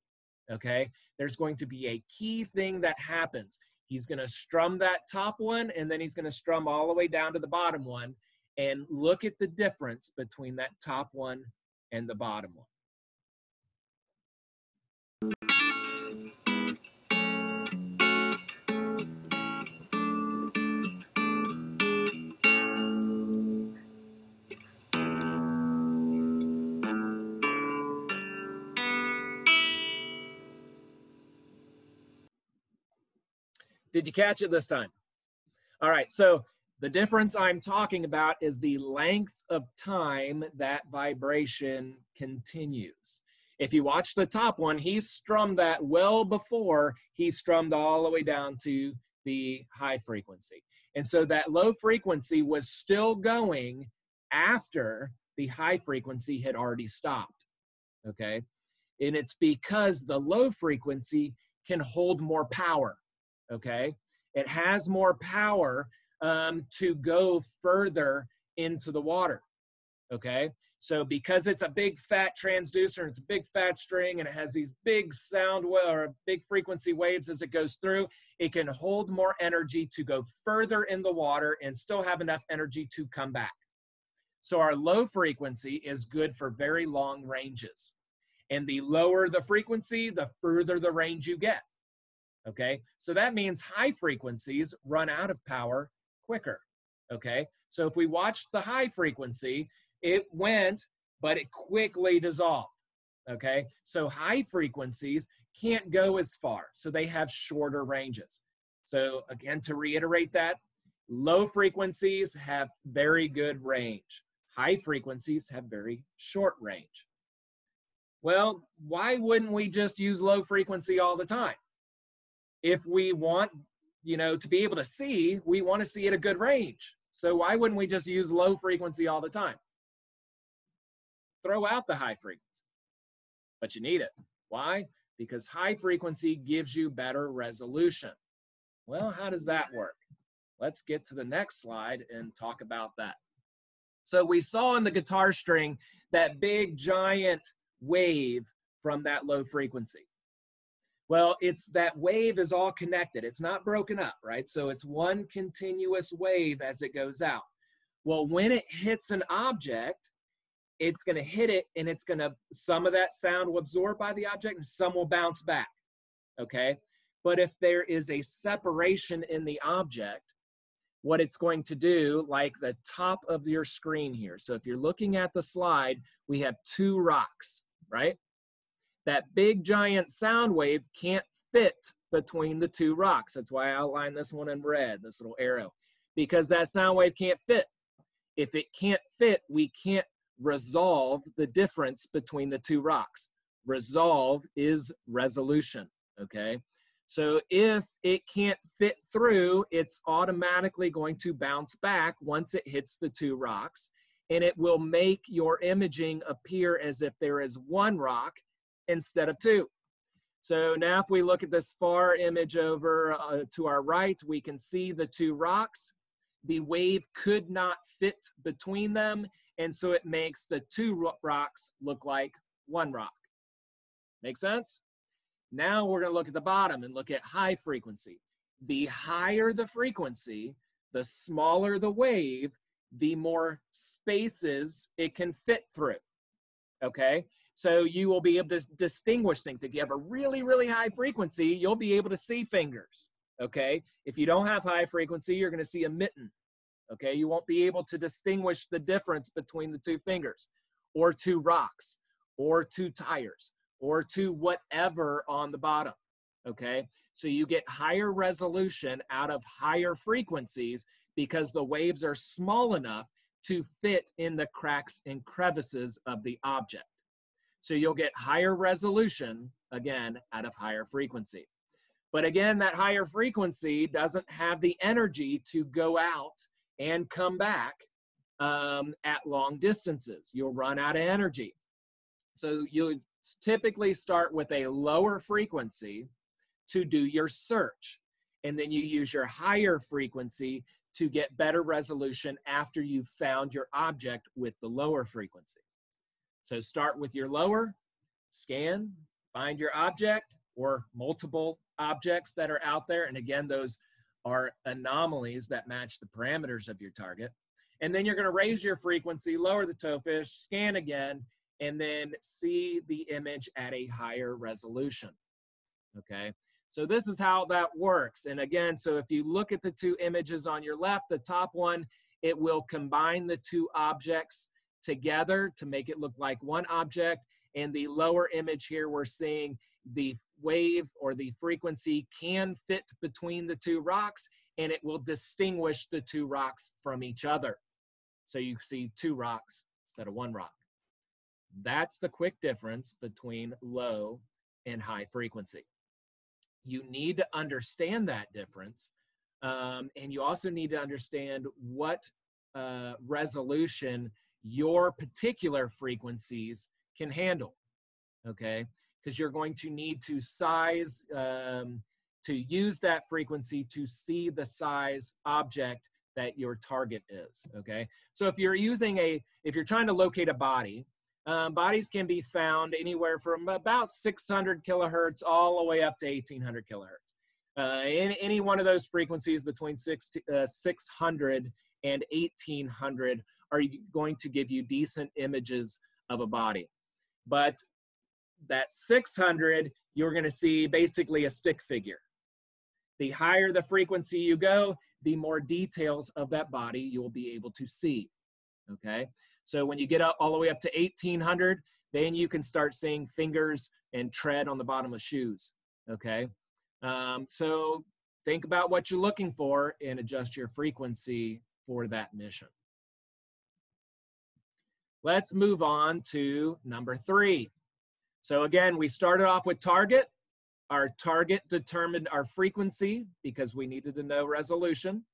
okay? There's going to be a key thing that happens. He's going to strum that top one, and then he's going to strum all the way down to the bottom one, and look at the difference between that top one and the bottom one. Did you catch it this time? All right, so the difference I'm talking about is the length of time that vibration continues. If you watch the top one, he strummed that well before he strummed all the way down to the high frequency. And so that low frequency was still going after the high frequency had already stopped, okay? And it's because the low frequency can hold more power. Okay, it has more power to go further into the water. Okay, so because it's a big fat transducer, and it's a big fat string, and it has these big sound or big frequency waves as it goes through, it can hold more energy to go further in the water and still have enough energy to come back. So our low frequency is good for very long ranges, and the lower the frequency, the further the range you get. Okay, so that means high frequencies run out of power quicker. Okay, so if we watch the high frequency, it went, but it quickly dissolved. Okay, so high frequencies can't go as far, so they have shorter ranges. So again, to reiterate that, low frequencies have very good range. High frequencies have very short range. Well, why wouldn't we just use low frequency all the time? If we want, to be able to see, we want to see at a good range. So why wouldn't we just use low frequency all the time? Throw out the high frequency, but you need it. Why? Because high frequency gives you better resolution. Well, how does that work? Let's get to the next slide and talk about that. So we saw in the guitar string that big giant wave from that low frequency. Well, it's that wave is all connected. It's not broken up, right? So it's one continuous wave as it goes out. Well, when it hits an object, it's going to hit it, and it's going to, some of that sound will absorb by the object and some will bounce back, okay? But if there is a separation in the object, what it's going to do, like the top of your screen here. So if you're looking at the slide, we have two rocks, right? That big giant sound wave can't fit between the two rocks. That's why I outlined this one in red, this little arrow, because that sound wave can't fit. If it can't fit, we can't resolve the difference between the two rocks. Resolve is resolution, okay? So if it can't fit through, it's automatically going to bounce back once it hits the two rocks, and it will make your imaging appear as if there is one rock instead of two. So now if we look at this far image over to our right, we can see the two rocks. The wave could not fit between them, and so it makes the two rocks look like one rock. Make sense? Now we're going to look at the bottom and look at high frequency. The higher the frequency, the smaller the wave, the more spaces it can fit through. Okay? So you will be able to distinguish things. If you have a really, really high frequency, you'll be able to see fingers, okay? If you don't have high frequency, you're gonna see a mitten, okay? You won't be able to distinguish the difference between the two fingers, or two rocks, or two tires, or two whatever on the bottom, okay? So you get higher resolution out of higher frequencies because the waves are small enough to fit in the cracks and crevices of the object. So you'll get higher resolution, again, out of higher frequency. But again, that higher frequency doesn't have the energy to go out and come back at long distances. You'll run out of energy. So you'll typically start with a lower frequency to do your search. And then you use your higher frequency to get better resolution after you've found your object with the lower frequency. So start with your lower, scan, find your object or multiple objects that are out there. And again, those are anomalies that match the parameters of your target. And then you're going to raise your frequency, lower the towfish, scan again, and then see the image at a higher resolution. Okay, so this is how that works. And again, so if you look at the two images on your left, the top one, it will combine the two objects together to make it look like one object. And the lower image here, we're seeing the wave or the frequency can fit between the two rocks, and it will distinguish the two rocks from each other. So you see two rocks instead of one rock. That's the quick difference between low and high frequency. You need to understand that difference, and you also need to understand what resolution your particular frequencies can handle, okay? Because you're going to need to size, to use that frequency to see the size object that your target is, okay? So if you're using if you're trying to locate a body, bodies can be found anywhere from about 600 kilohertz all the way up to 1800 kilohertz. Any one of those frequencies between 600 and 1800 are going to give you decent images of a body. But that 600, you're going to see basically a stick figure. The higher the frequency you go, the more details of that body you'll be able to see, okay? So when you get up all the way up to 1800, then you can start seeing fingers and tread on the bottom of shoes, okay? So think about what you're looking for and adjust your frequency for that mission. Let's move on to number 3. So again, we started off with target. Our target determined our frequency because we needed to know resolution.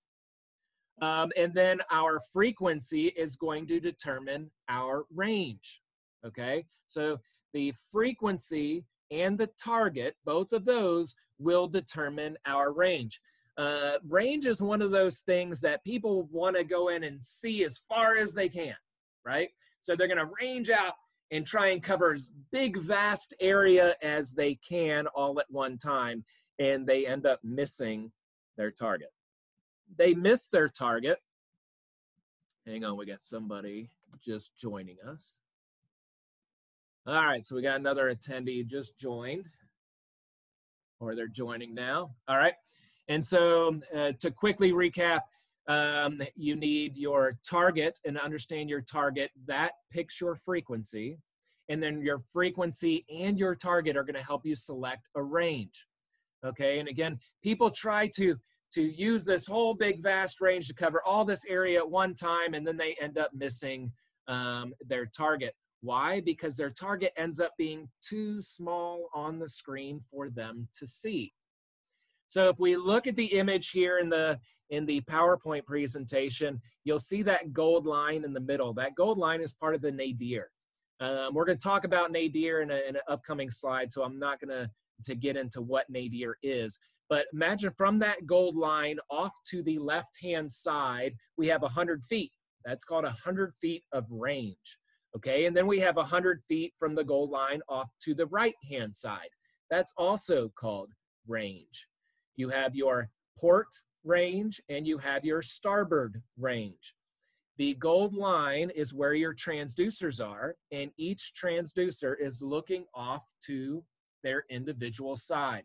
And then our frequency is going to determine our range, okay? So the frequency and the target, both of those will determine our range. Range is one of those things that people want to go in and see as far as they can, right? So they're going to range out and try and cover as big, vast area as they can all at one time, and they end up missing their target. They miss their target. Hang on, we got somebody just joining us. All right, so we got another attendee just joined, or they're joining now. All right, and so to quickly recap, you need your target, and understand your target. That picks your frequency, and then your frequency and your target are going to help you select a range. Okay, and again, people try to use this whole big vast range to cover all this area at one time, and then they end up missing their target. Why? Because their target ends up being too small on the screen for them to see. So if we look at the image here in the PowerPoint presentation, you'll see that gold line in the middle. That gold line is part of the nadir. We're going to talk about nadir in an upcoming slide, so I'm not going to get into what nadir is. But imagine from that gold line off to the left-hand side, we have 100 feet. That's called 100 feet of range, okay? And then we have 100 feet from the gold line off to the right-hand side. That's also called range. You have your port range and you have your starboard range. The gold line is where your transducers are, and each transducer is looking off to their individual side.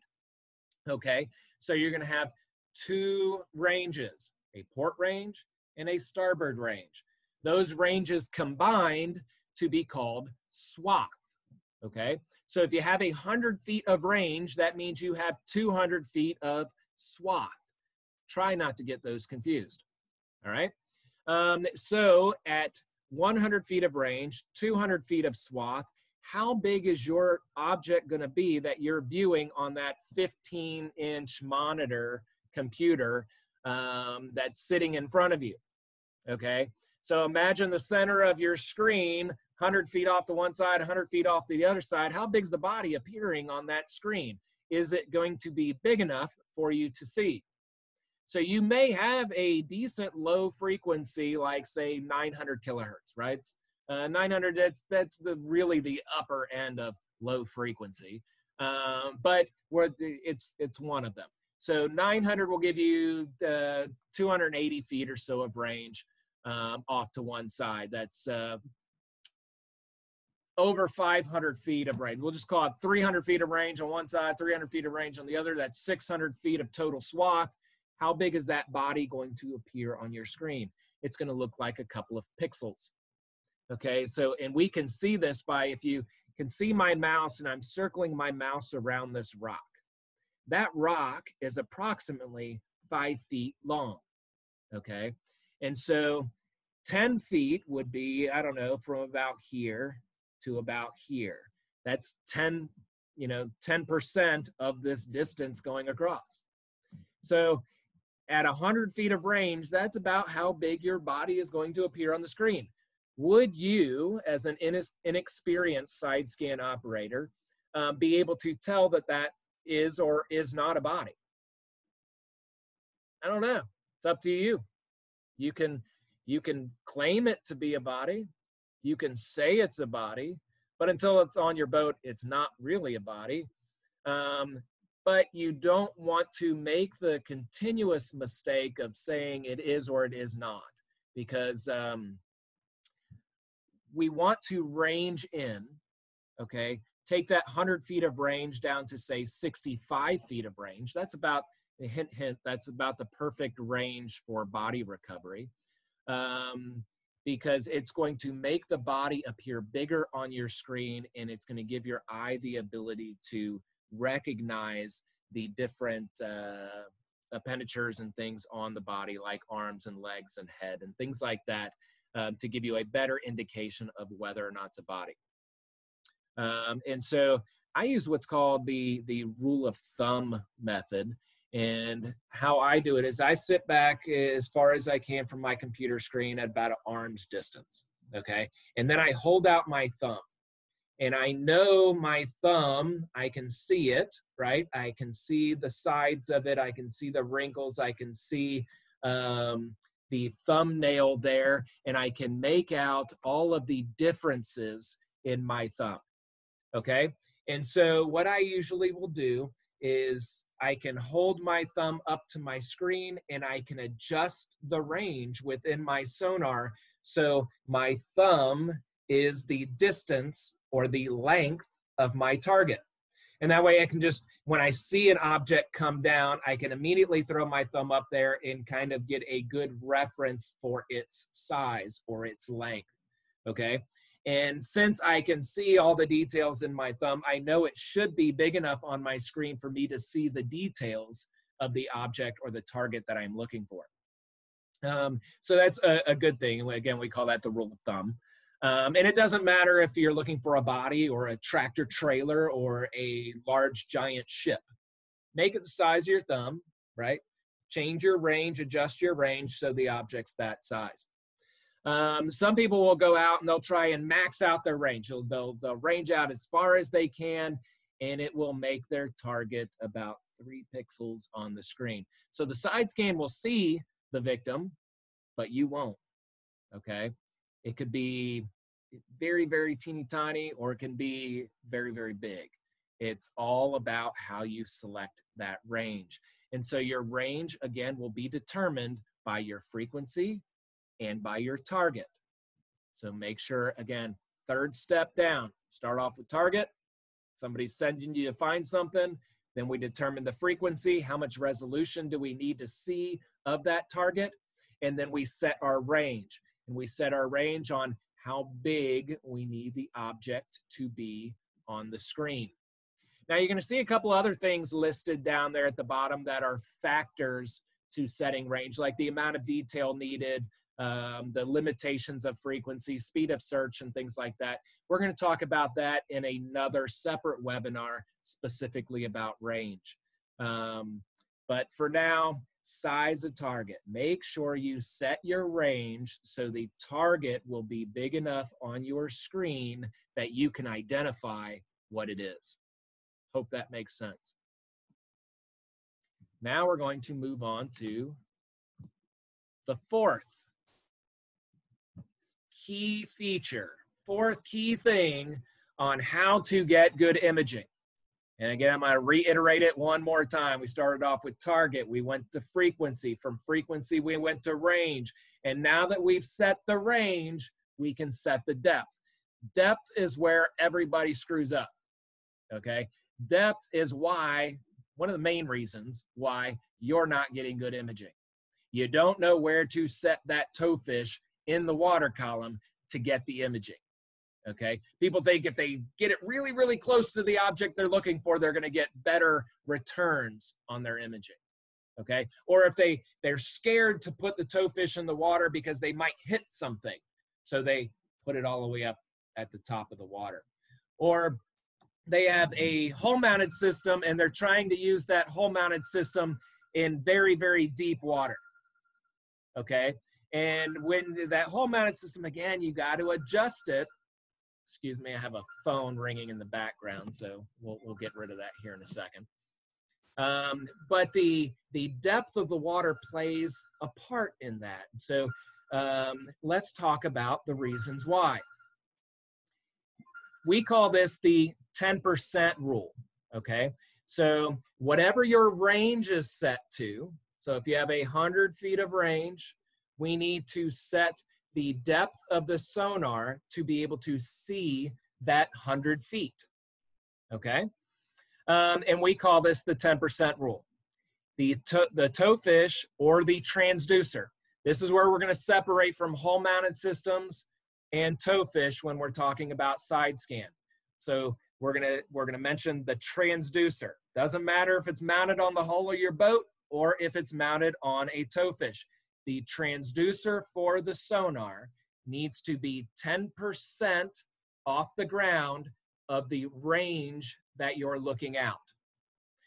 Okay, so you're going to have two ranges, a port range and a starboard range. Those ranges combined to be called swath. Okay, So if you have 100 feet of range, that means you have 200 feet of swath. Try not to get those confused, all right? So at 100 feet of range, 200 feet of swath, how big is your object going to be that you're viewing on that 15-inch monitor computer that's sitting in front of you, okay? So imagine the center of your screen, 100 feet off the one side, 100 feet off the other side. How big's the body appearing on that screen? Is it going to be big enough for you to see? So you may have a decent low frequency, like say 900 kilohertz, right? 900, that's really the upper end of low frequency, but it's one of them. So 900 will give you 280 feet or so of range off to one side. That's over 500 feet of range. We'll just call it 300 feet of range on one side, 300 feet of range on the other. That's 600 feet of total swath. How big is that body going to appear on your screen? It's going to look like a couple of pixels. Okay, so, and we can see this by, if you can see my mouse and I'm circling my mouse around this rock. That rock is approximately 5 feet long, okay? And so 10 feet would be, I don't know, from about here to about here. That's 10% of this distance going across. So at 100 feet of range, that's about how big your body is going to appear on the screen. Would you, as an inexperienced side scan operator, be able to tell that that is or is not a body? I don't know. It's up to you. You can claim it to be a body. You can say it's a body, but until it's on your boat, it's not really a body. But you don't want to make the continuous mistake of saying it is or it is not, because we want to range in, okay? Take that 100 feet of range down to, say, 65 feet of range. That's about, hint, hint, that's about the perfect range for body recovery, because it's going to make the body appear bigger on your screen, and it's going to give your eye the ability to recognize the different appenditures and things on the body, like arms and legs and head and things like that, to give you a better indication of whether or not it's a body. And so I use what's called the rule of thumb method. And how I do it is I sit back as far as I can from my computer screen at about an arm's distance, okay? And then I hold out my thumb. And I know my thumb, I can see it, right? I can see the sides of it. I can see the wrinkles. I can see the thumbnail there. And I can make out all of the differences in my thumb, okay? And so what I usually will do is I can hold my thumb up to my screen and I can adjust the range within my sonar. So my thumb is the distance or the length of my target. And that way I can just, when I see an object come down, I can immediately throw my thumb up there and kind of get a good reference for its size or its length, okay? And since I can see all the details in my thumb, I know it should be big enough on my screen for me to see the details of the object or the target that I'm looking for. So that's a good thing. Again, we call that the rule of thumb. And it doesn't matter if you're looking for a body or a tractor trailer or a large giant ship. Make it the size of your thumb, right? Change your range, adjust your range so the object's that size. Some people will go out and they'll try and max out their range. They'll range out as far as they can, and it will make their target about 3 pixels on the screen. So the side scan will see the victim, but you won't, okay? It could be very, very teeny tiny, or it can be very, very big. It's all about how you select that range. And so your range, again, will be determined by your frequency and by your target. So make sure, again, third step down, start off with target. Somebody's sending you to find something. Then we determine the frequency, how much resolution do we need to see of that target, and then we set our range. And we set our range on how big we need the object to be on the screen. Now you're going to see a couple other things listed down there at the bottom that are factors to setting range, like the amount of detail needed, the limitations of frequency, speed of search, and things like that. We're going to talk about that in another separate webinar specifically about range. But for now, size a target. Make sure you set your range so the target will be big enough on your screen that you can identify what it is. Hope that makes sense. Now we're going to move on to the fourth key feature, fourth key thing on how to get good imaging. And again, I'm going to reiterate it one more time. We started off with target. We went to frequency. From frequency, we went to range. And now that we've set the range, we can set the depth. Depth is where everybody screws up, okay? Depth is why, one of the main reasons why you're not getting good imaging. You don't know where to set that toefish in the water column to get the imaging, okay? People think if they get it really, really close to the object they're looking for, they're gonna get better returns on their imaging, okay? Or if they're scared to put the toefish in the water because they might hit something, so they put it all the way up at the top of the water. Or they have a hull-mounted system and they're trying to use that hull-mounted system in very, very deep water, okay? And when that hull-mounted system, again, you got to adjust it. Excuse me, I have a phone ringing in the background, so we'll get rid of that here in a second. But the depth of the water plays a part in that. So let's talk about the reasons why. We call this the 10% rule, okay? So whatever your range is set to, so if you have 100 feet of range, we need to set the depth of the sonar to be able to see that 100 feet, okay? And we call this the 10% rule. The toefish or the transducer. This is where we're gonna separate from hull-mounted systems and toefish when we're talking about side scan. So we're gonna mention the transducer. Doesn't matter if it's mounted on the hull of your boat or if it's mounted on a toefish. The transducer for the sonar needs to be 10% off the ground of the range that you're looking out.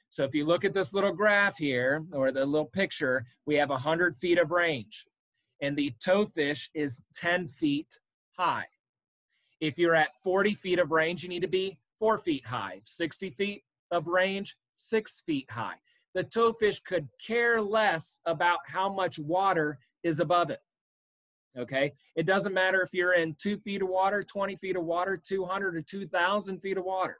So if you look at this little graph here, or the little picture, we have 100 feet of range, and the toefish is 10 feet high. If you're at 40 feet of range, you need to be 4 feet high. 60 feet of range, 6 feet high. The toefish could care less about how much water is above it, okay? It doesn't matter if you're in 2 feet of water, 20 feet of water, 200 or 2,000 feet of water.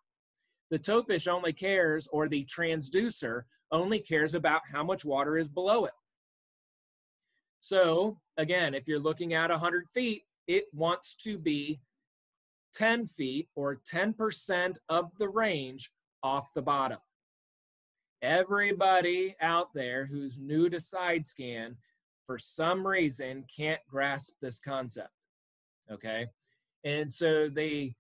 The toefish only cares, or the transducer only cares about how much water is below it. So again, if you're looking at 100 feet, it wants to be 10 feet or 10% of the range off the bottom. Everybody out there who's new to side scan, for some reason, can't grasp this concept, okay? And so they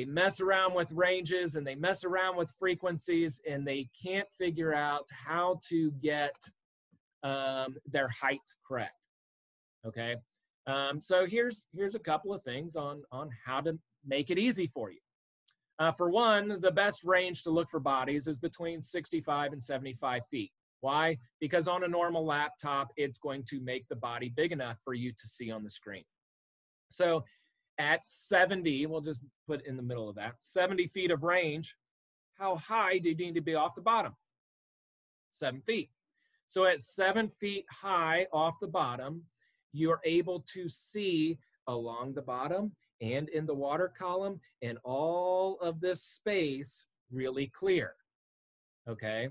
mess around with ranges and they mess around with frequencies and they can't figure out how to get their height correct, okay? So here's a couple of things on how to make it easy for you. For one, the best range to look for bodies is between 65 and 75 feet. Why? Because on a normal laptop, it's going to make the body big enough for you to see on the screen. So at 70, we'll just put in the middle of that, 70 feet of range, how high do you need to be off the bottom? 7 feet. So at 7 feet high off the bottom, you're able to see along the bottom and in the water column and all of this space really clear, okay?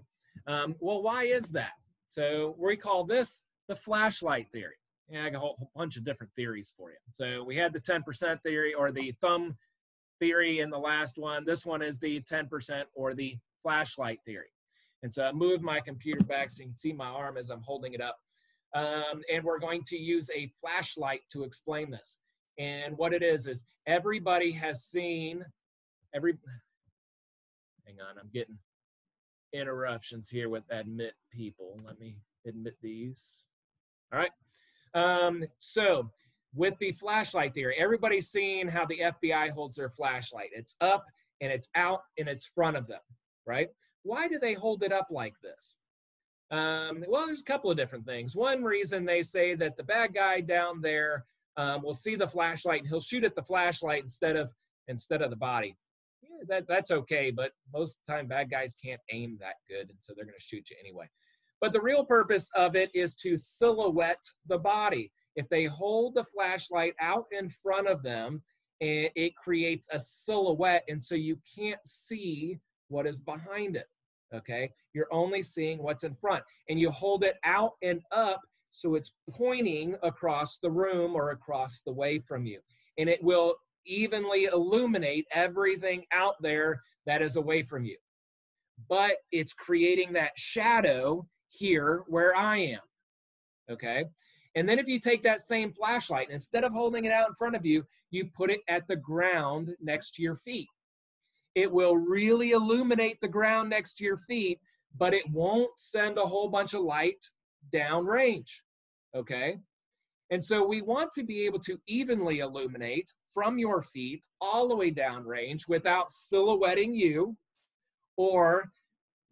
Well, why is that? So we call this the flashlight theory. And I got a whole bunch of different theories for you. So we had the 10% theory or the thumb theory in the last one. This one is the 10% or the flashlight theory. And so I moved my computer back so you can see my arm as I'm holding it up. And we're going to use a flashlight to explain this. And what it is everybody has seen hang on, I'm getting interruptions here with admit people. Let me admit these. All right. So with the flashlight theory, everybody's seen how the FBI holds their flashlight. It's up and it's out and it's front of them, right? Why do they hold it up like this? Well, there's a couple of different things. One reason they say that the bad guy down there will see the flashlight and he'll shoot at the flashlight instead of the body. Yeah, that's okay, but most of the time bad guys can't aim that good, and so they're going to shoot you anyway. But the real purpose of it is to silhouette the body. If they hold the flashlight out in front of them, it creates a silhouette, and so you can't see what is behind it, okay? You're only seeing what's in front, and you hold it out and up so it's pointing across the room or across the way from you, and it will evenly illuminate everything out there that is away from you. But it's creating that shadow here where I am, okay? And then if you take that same flashlight, and instead of holding it out in front of you, you put it at the ground next to your feet. It will really illuminate the ground next to your feet, but it won't send a whole bunch of light downrange, okay? And so we want to be able to evenly illuminate from your feet all the way downrange without silhouetting you or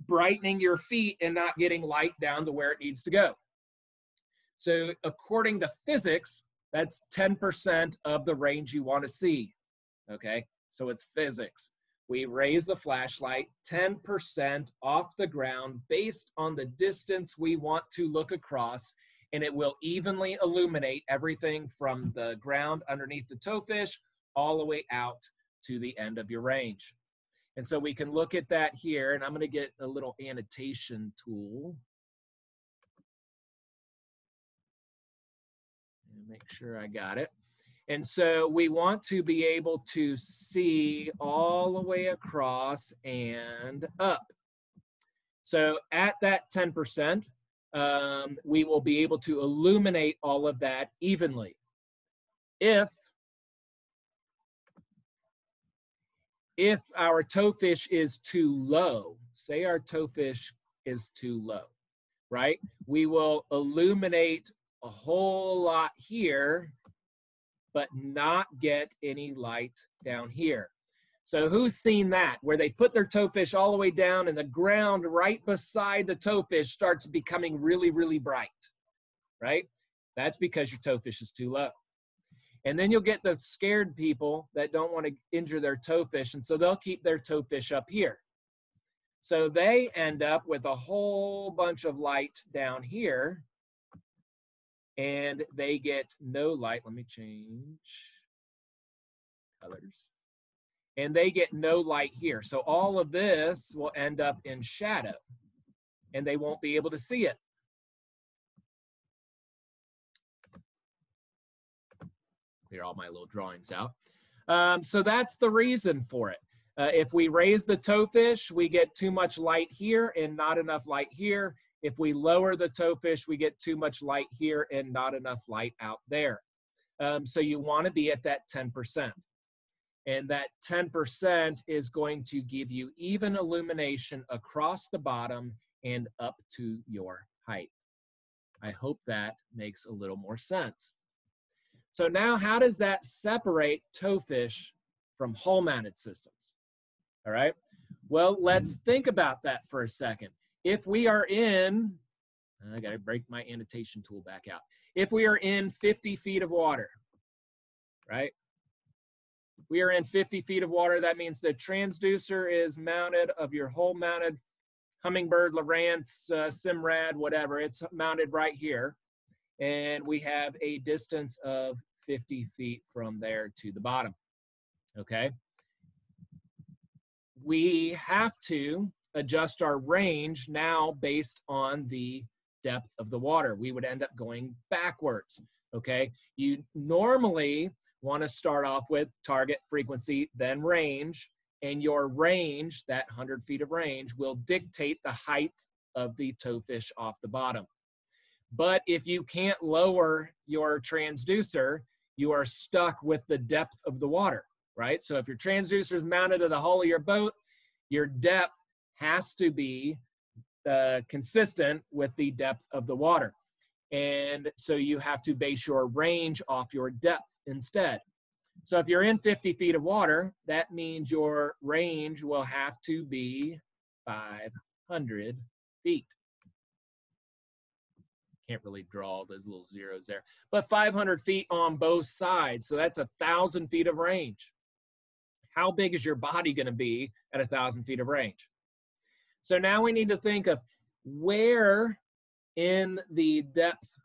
brightening your feet and not getting light down to where it needs to go. So according to physics, that's 10% of the range you want to see, okay? So it's physics. We raise the flashlight 10% off the ground based on the distance we want to look across, and it will evenly illuminate everything from the ground underneath the toefish all the way out to the end of your range. And so we can look at that here, and I'm going to get a little annotation tool. And make sure I got it. And so we want to be able to see all the way across and up. So at that 10%, we will be able to illuminate all of that evenly. If our toefish is too low, say our toefish is too low, right? We will illuminate a whole lot here, but not get any light down here. So who's seen that, where they put their toefish all the way down and the ground right beside the toefish starts becoming really, really bright, right? That's because your toefish is too low. And then you'll get the scared people that don't want to injure their toefish, and so they'll keep their toefish up here. So they end up with a whole bunch of light down here, and they get no light. Let me change colors. And they get no light here. So all of this will end up in shadow, and they won't be able to see it. Clear all my little drawings out. So that's the reason for it. If we raise the toefish, we get too much light here and not enough light here. If we lower the toefish, we get too much light here and not enough light out there. So you want to be at that 10%. And that 10% is going to give you even illumination across the bottom and up to your height. I hope that makes a little more sense. So now how does that separate toefish from hull-mounted systems? All right, well, let's think about that for a second. If we are in, I gotta break my annotation tool back out. If we are in 50 feet of water, right? We are in 50 feet of water. That means the transducer is mounted of your hull-mounted Hummingbird, Lowrance, Simrad, whatever. It's mounted right here. And we have a distance of 50 feet from there to the bottom, okay? We have to adjust our range now based on the depth of the water. We would end up going backwards, okay? You normally want to start off with target, frequency, then range, and your range, that 100 feet of range, will dictate the height of the toefish off the bottom. But if you can't lower your transducer, you are stuck with the depth of the water. right? So if your transducer is mounted to the hull of your boat, your depth has to be consistent with the depth of the water. And so you have to base your range off your depth instead. So if you're in 50 feet of water, that means your range will have to be 500 feet. Can't really draw those little zeros there, but 500 feet on both sides. So that's 1,000 feet of range. How big is your body going to be at 1,000 feet of range? So now we need to think of where in the depth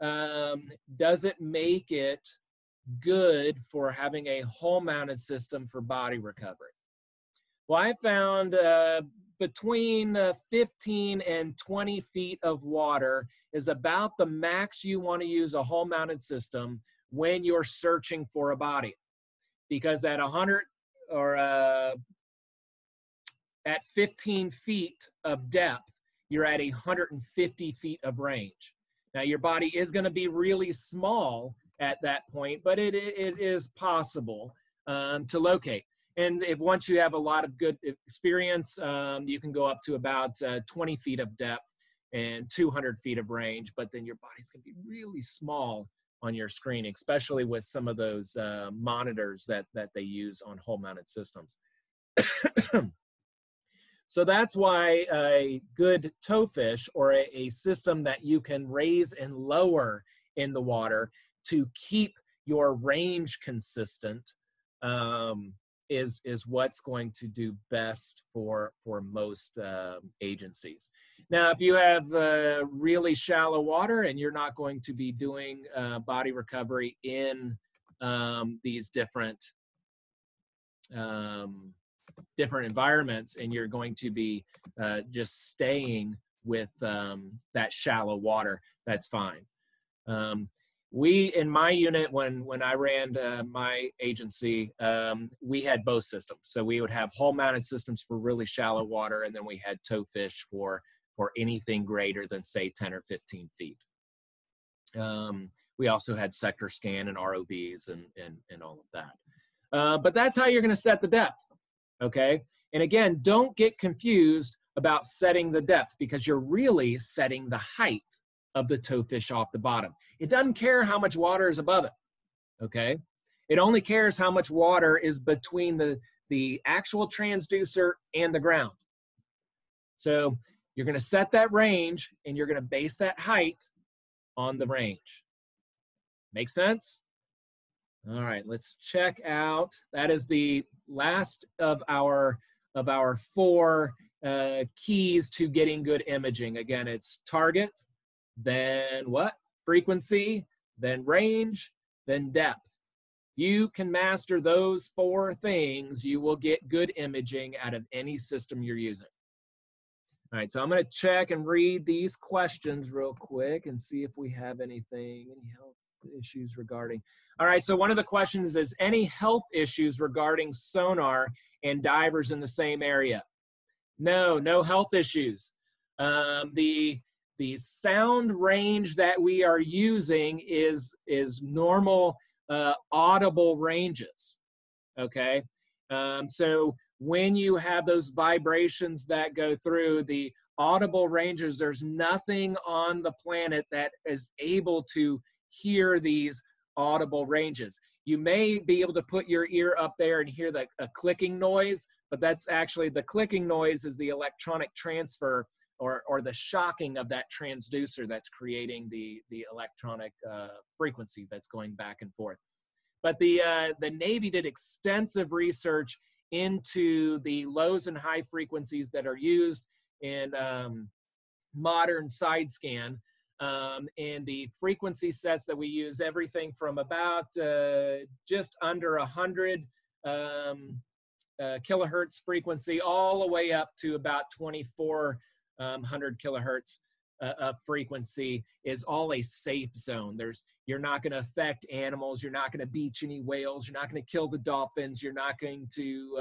does it make it good for having a hull-mounted system for body recovery? Well, I found between 15 and 20 feet of water is about the max you want to use a hull-mounted system when you're searching for a body. Because at 100 or at 15 feet of depth, you're at 150 feet of range. Now, your body is going to be really small at that point, but it is possible to locate. And if once you have a lot of good experience, you can go up to about 20 feet of depth and 200 feet of range, but then your body's going to be really small on your screen, especially with some of those monitors that they use on hull-mounted systems. So that's why a good towfish, or a system that you can raise and lower in the water to keep your range consistent, is what's going to do best for most agencies. Now, if you have really shallow water and you're not going to be doing body recovery in these different environments, and you're going to be just staying with that shallow water, that's fine. We, in my unit, when I ran my agency, we had both systems. So we would have hull-mounted systems for really shallow water, and then we had towfish for anything greater than, say, 10 or 15 feet. We also had sector scan and ROVs and all of that. But that's how you're going to set the depth, okay? And again, don't get confused about setting the depth, because you're really setting the height of the towfish off the bottom. It doesn't care how much water is above it, okay? It only cares how much water is between the actual transducer and the ground. So you're gonna set that range, and you're gonna base that height on the range. Make sense? All right, let's check out. That is the last of our 4 keys to getting good imaging. Again, it's target, then what? Frequency, then range, then depth. You can master those 4 things, you will get good imaging out of any system you're using. All right, so I'm going to check and read these questions real quick and see if we have any health issues regarding. All right, so one of the questions is, any health issues regarding sonar and divers in the same area? No health issues. The sound range that we are using is normal audible ranges, okay? So when you have those vibrations that go through the audible ranges, there's nothing on the planet that is able to hear these audible ranges. You may be able to put your ear up there and hear a clicking noise, but that's actually, the clicking noise is the electronic transfer or the shocking of that transducer that's creating the electronic frequency that's going back and forth. But the Navy did extensive research into the lows and high frequencies that are used in modern side scan. And the frequency sets that we use, everything from about just under 100 kilohertz frequency all the way up to about 2400 kilohertz of frequency, is all a safe zone. You're not going to affect animals. You're not going to beach any whales. You're not going to kill the dolphins. You're not going to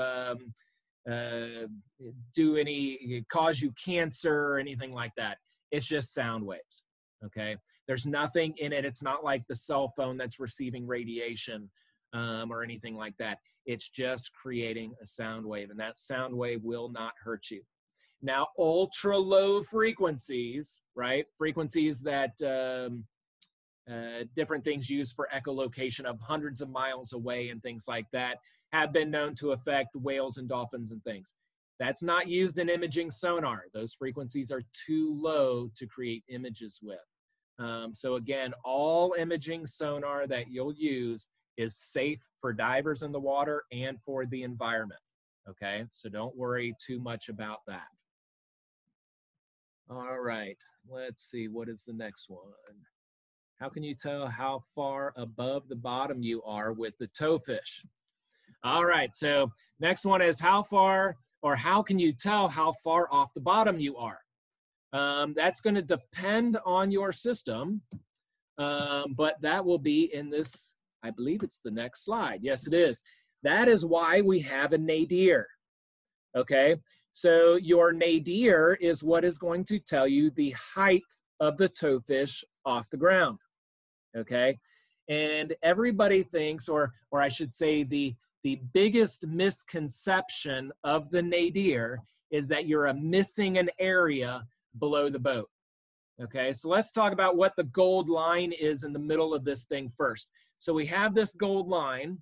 cause you cancer or anything like that. It's just sound waves. Okay, there's nothing in it. It's not like the cell phone that's receiving radiation or anything like that. It's just creating a sound wave, and that sound wave will not hurt you. Now, ultra low frequencies, right? Frequencies that different things used for echolocation of hundreds of miles away and things like that have been known to affect whales and dolphins and things. That's not used in imaging sonar. Those frequencies are too low to create images with. So again, all imaging sonar that you'll use is safe for divers in the water and for the environment. Okay, so don't worry too much about that. All right, let's see, what is the next one? How can you tell how far above the bottom you are with the towfish? All right, so next one is how far, or how can you tell how far off the bottom you are? That's going to depend on your system, but that will be in this, I believe it's the next slide. Yes, it is. That is why we have a nadir, okay? So your nadir is what is going to tell you the height of the towfish off the ground, okay? And everybody thinks, or I should say the biggest misconception of the nadir is that you're missing an area below the boat, okay? So let's talk about what the gold line is in the middle of this thing first. So we have this gold line,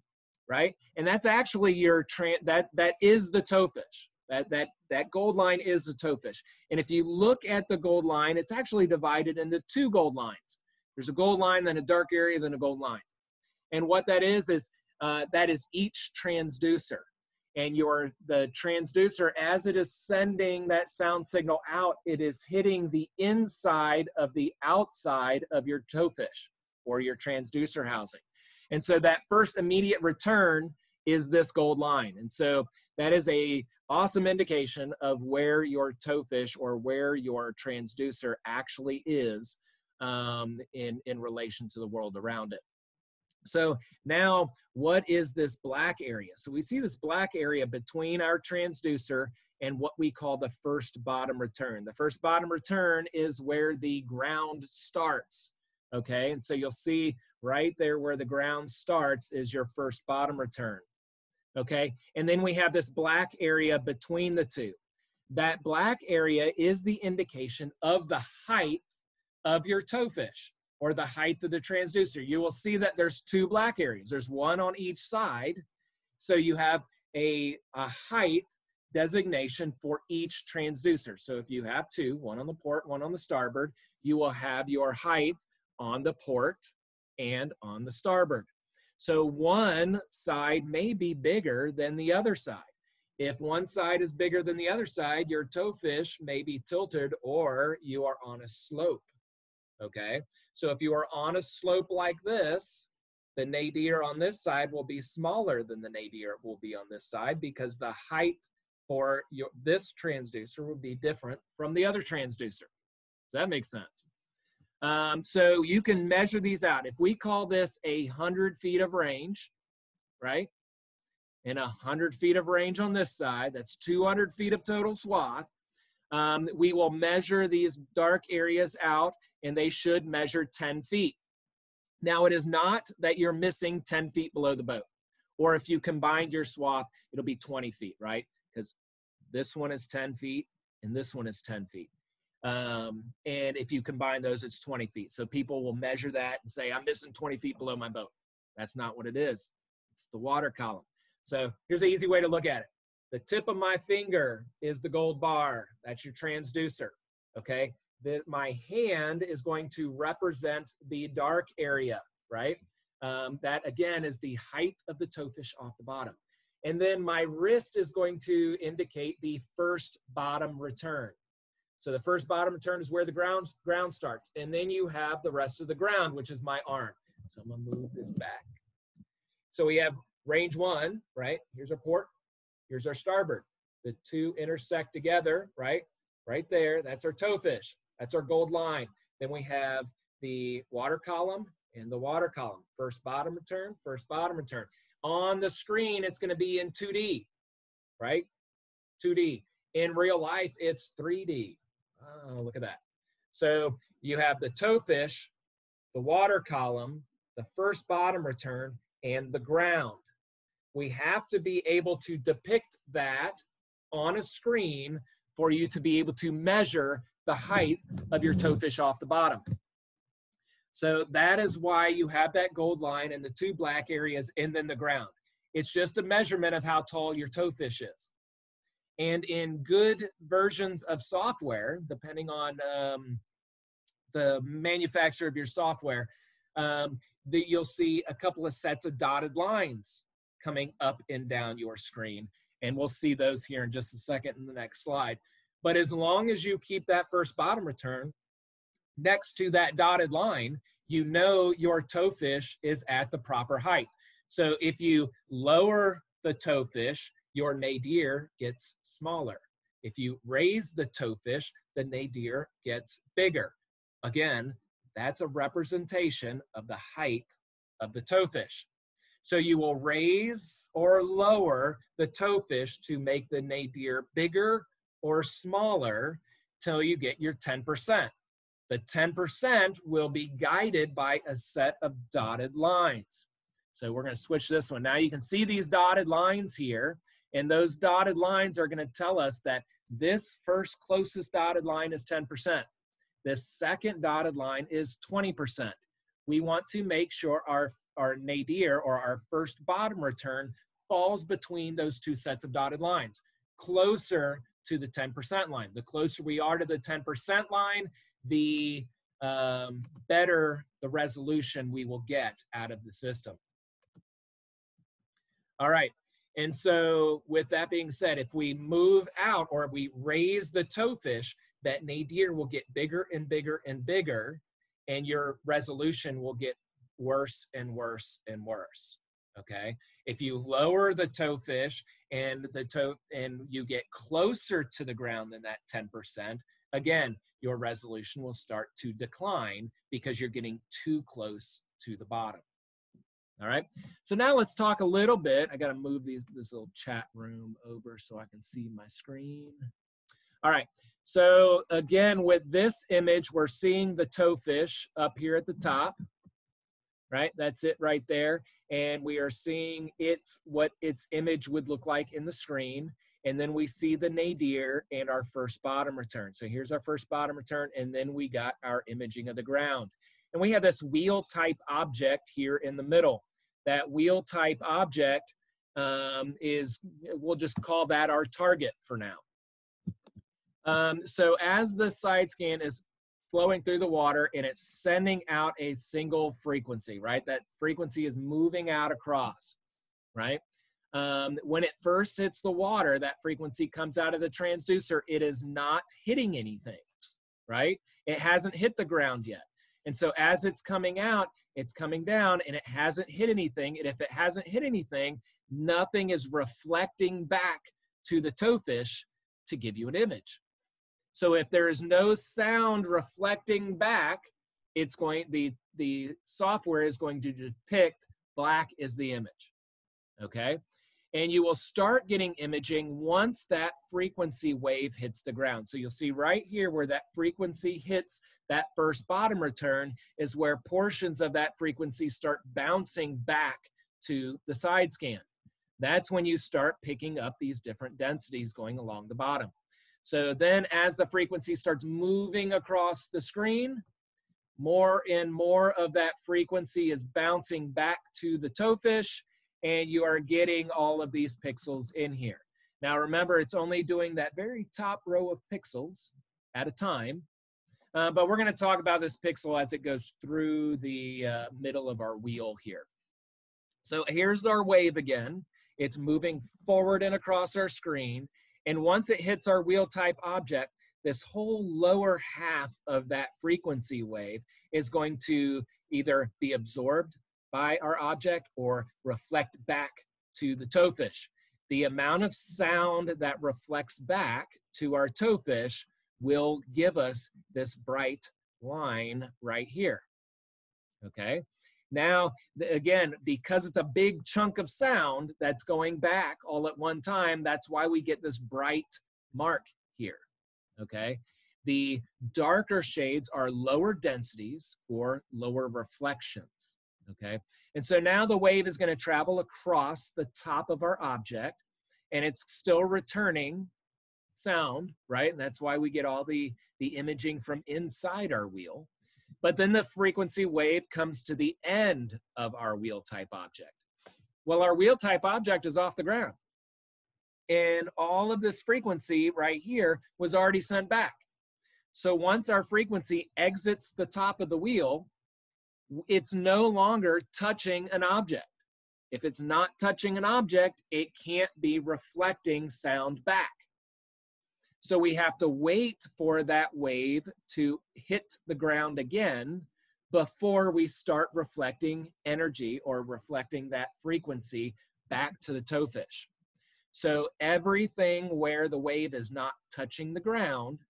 right? And that's actually your, that is the towfish. That gold line is the towfish. And if you look at the gold line, it's actually divided into two gold lines. There's a gold line, then a dark area, then a gold line. And what that is that is each transducer. And the transducer, as it is sending that sound signal out, it is hitting the inside of the outside of your towfish or your transducer housing. And so that first immediate return is this gold line. And so that is a awesome indication of where your towfish or where your transducer actually is in relation to the world around it. So now, what is this black area? So we see this black area between our transducer and what we call the first bottom return. The first bottom return is where the ground starts, okay? And so you'll see right there where the ground starts is your first bottom return, okay? And then we have this black area between the two. That black area is the indication of the height of your towfish, or the height of the transducer. You will see that there's two black areas. There's one on each side. So you have a height designation for each transducer. So if you have two, one on the port, one on the starboard, you will have your height on the port and on the starboard. So one side may be bigger than the other side. If one side is bigger than the other side, your towfish may be tilted or you are on a slope, okay? So if you are on a slope like this, the nadir on this side will be smaller than the nadir will be on this side because the height for this transducer will be different from the other transducer. Does that make sense? So you can measure these out. If we call this 100 feet of range, right? And 100 feet of range on this side, that's 200 feet of total swath. We will measure these dark areas out, and they should measure 10 feet. Now, it is not that you're missing 10 feet below the boat, or if you combined your swath, it'll be 20 feet, right? Because this one is 10 feet, and this one is 10 feet. And if you combine those, it's 20 feet. So people will measure that and say, I'm missing 20 feet below my boat. That's not what it is. It's the water column. So here's an easy way to look at it. The tip of my finger is the gold bar. That's your transducer, okay? My hand is going to represent the dark area, right? That, again, is the height of the towfish off the bottom. And then my wrist is going to indicate the first bottom return. So the first bottom return is where the ground starts. And then you have the rest of the ground, which is my arm. So I'm going to move this back. So we have range 1, right? Here's our port. Here's our starboard. The two intersect together, right? Right there. That's our towfish. That's our gold line. Then we have the water column and the water column. First bottom return, first bottom return. On the screen, it's going to be in 2D, right? 2D. In real life, it's 3D. Oh, look at that. So you have the towfish, the water column, the first bottom return, and the ground. We have to be able to depict that on a screen for you to be able to measure the height of your toefish off the bottom. So that is why you have that gold line and the two black areas and then the ground. It's just a measurement of how tall your toefish is. And in good versions of software, depending on the manufacturer of your software, you'll see a couple of sets of dotted lines coming up and down your screen. And we'll see those here in just a second in the next slide. But as long as you keep that first bottom return next to that dotted line, you know your toefish is at the proper height. So if you lower the toefish, your nadir gets smaller. If you raise the toefish, the nadir gets bigger. Again, that's a representation of the height of the toefish. So you will raise or lower the toefish to make the nadir bigger or smaller till you get your 10%. The 10% will be guided by a set of dotted lines. So we're going to switch this one. Now you can see these dotted lines here, and those dotted lines are going to tell us that this first closest dotted line is 10%. This second dotted line is 20%. We want to make sure our nadir, or our first bottom return, falls between those two sets of dotted lines, closer to the 10% line. The closer we are to the 10% line, the better the resolution we will get out of the system. All right, and so with that being said, if we move out or we raise the toefish, that nadir will get bigger and bigger and bigger, and your resolution will get worse and worse and worse. Okay, if you lower the toefish and you get closer to the ground than that 10%, again, your resolution will start to decline because you're getting too close to the bottom. All right, so now let's talk a little bit. I got to move this little chat room over so I can see my screen. All right, so again, with this image, we're seeing the toefish up here at the top, right? That's it right there. And we are seeing what its image would look like in the screen. And then we see the nadir and our first bottom return. So here's our first bottom return, and then we got our imaging of the ground. And we have this wheel type object here in the middle. That wheel type object we'll just call that our target for now. So as the side scan is flowing through the water and it's sending out a single frequency, right? That frequency is moving out across, right? When it first hits the water, that frequency comes out of the transducer. It is not hitting anything, right? It hasn't hit the ground yet. And so as it's coming out, it's coming down and it hasn't hit anything. And if it hasn't hit anything, nothing is reflecting back to the toefish to give you an image. So if there is no sound reflecting back, the software is going to depict black is the image, okay? And you will start getting imaging once that frequency wave hits the ground. So you'll see right here where that frequency hits that first bottom return is where portions of that frequency start bouncing back to the side scan. That's when you start picking up these different densities going along the bottom. So then as the frequency starts moving across the screen, more and more of that frequency is bouncing back to the toefish, and you are getting all of these pixels in here. Now remember, it's only doing that very top row of pixels at a time, but we're gonna talk about this pixel as it goes through the middle of our wheel here. So here's our wave again. It's moving forward and across our screen, and once it hits our wheel type object, this whole lower half of that frequency wave is going to either be absorbed by our object or reflect back to the toefish. The amount of sound that reflects back to our toefish will give us this bright line right here, okay? Now, again, because it's a big chunk of sound that's going back all at one time, that's why we get this bright mark here, okay? The darker shades are lower densities or lower reflections, okay? And so now the wave is going to travel across the top of our object, and it's still returning sound, right? And that's why we get all the imaging from inside our wheel. But then the frequency wave comes to the end of our wheel type object. Well, our wheel type object is off the ground. And all of this frequency right here was already sent back. So once our frequency exits the top of the wheel, it's no longer touching an object. If it's not touching an object, it can't be reflecting sound back. So we have to wait for that wave to hit the ground again before we start reflecting energy or reflecting that frequency back to the toefish. So everything where the wave is not touching the ground,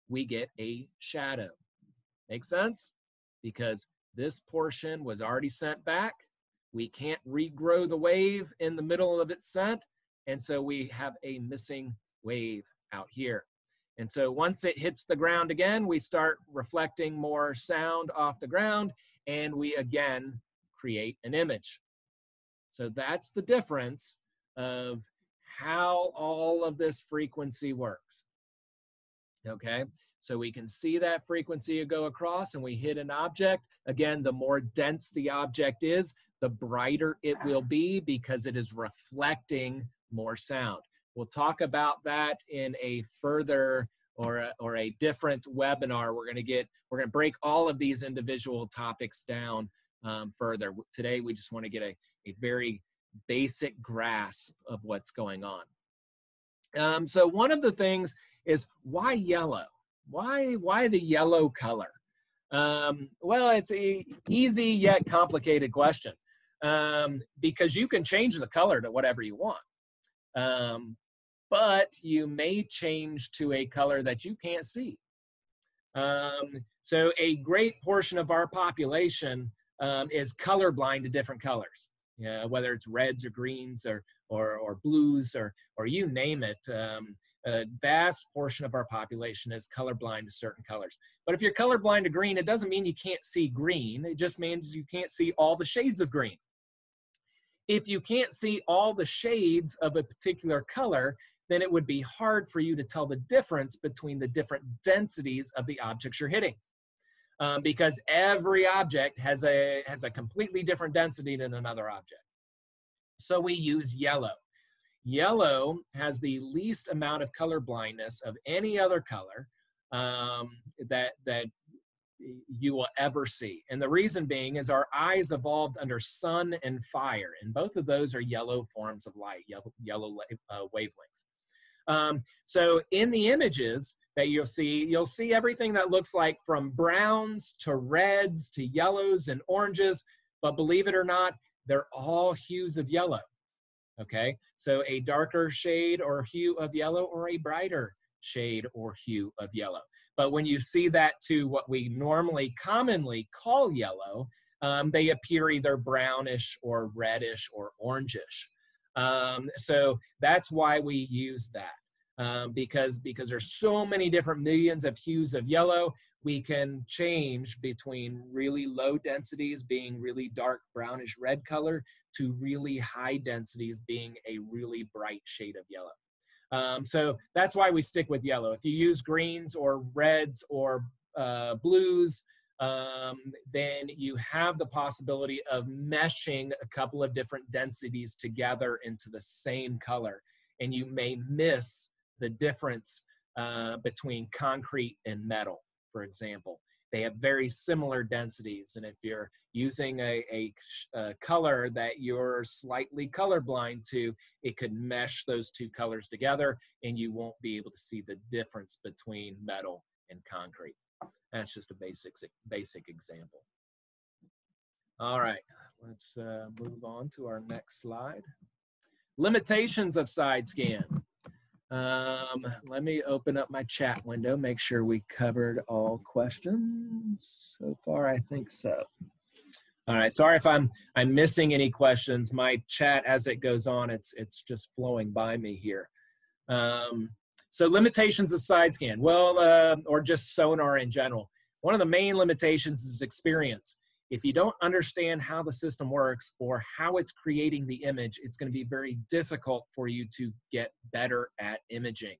we get a shadow. Make sense? Because this portion was already sent back. We can't regrow the wave in the middle of its scent, and so we have a missing wave out here. And so once it hits the ground again, we start reflecting more sound off the ground, and we again create an image. So that's the difference of how all of this frequency works. Okay, so we can see that frequency go across and we hit an object. Again, the more dense the object is, the brighter it will be because it is reflecting more sound. We'll talk about that in a further or a different webinar. We're going to break all of these individual topics down further. Today, we just want to get a very basic grasp of what's going on. So one of the things is, why yellow? Why the yellow color? Well, it's an easy yet complicated question because you can change the color to whatever you want. But you may change to a color that you can't see. So a great portion of our population is colorblind to different colors. Yeah, whether it's reds or greens or blues or you name it. A vast portion of our population is colorblind to certain colors. But if you're colorblind to green, it doesn't mean you can't see green. It just means you can't see all the shades of green. If you can't see all the shades of a particular color, then it would be hard for you to tell the difference between the different densities of the objects you're hitting. Because every object has a completely different density than another object. So we use yellow. Yellow has the least amount of color blindness of any other color that you will ever see. And the reason being is our eyes evolved under sun and fire, and both of those are yellow forms of light, yellow wavelengths. So in the images that you'll see everything that looks like from browns to reds to yellows and oranges, but believe it or not, they're all hues of yellow. Okay, so a darker shade or hue of yellow or a brighter shade or hue of yellow. But when you see that to what we normally commonly call yellow, they appear either brownish or reddish or orangish. So that's why we use that. Because there's so many different millions of hues of yellow, we can change between really low densities being really dark brownish red color to really high densities being a really bright shade of yellow. So that's why we stick with yellow. If you use greens or reds or blues, then you have the possibility of meshing a couple of different densities together into the same color, and you may miss the difference between concrete and metal, for example. They have very similar densities, and if you're using a color that you're slightly colorblind to, it could mesh those two colors together, and you won't be able to see the difference between metal and concrete. That's just a basic example. All right, let's move on to our next slide. Limitations of side scan. Let me open up my chat window, make sure we covered all questions. So far, I think so. All right, sorry if I'm missing any questions. My chat, as it goes on, it's just flowing by me here. So limitations of side scan, well, or just sonar in general. One of the main limitations is experience. if you don't understand how the system works or how it's creating the image, it's going to be very difficult for you to get better at imaging.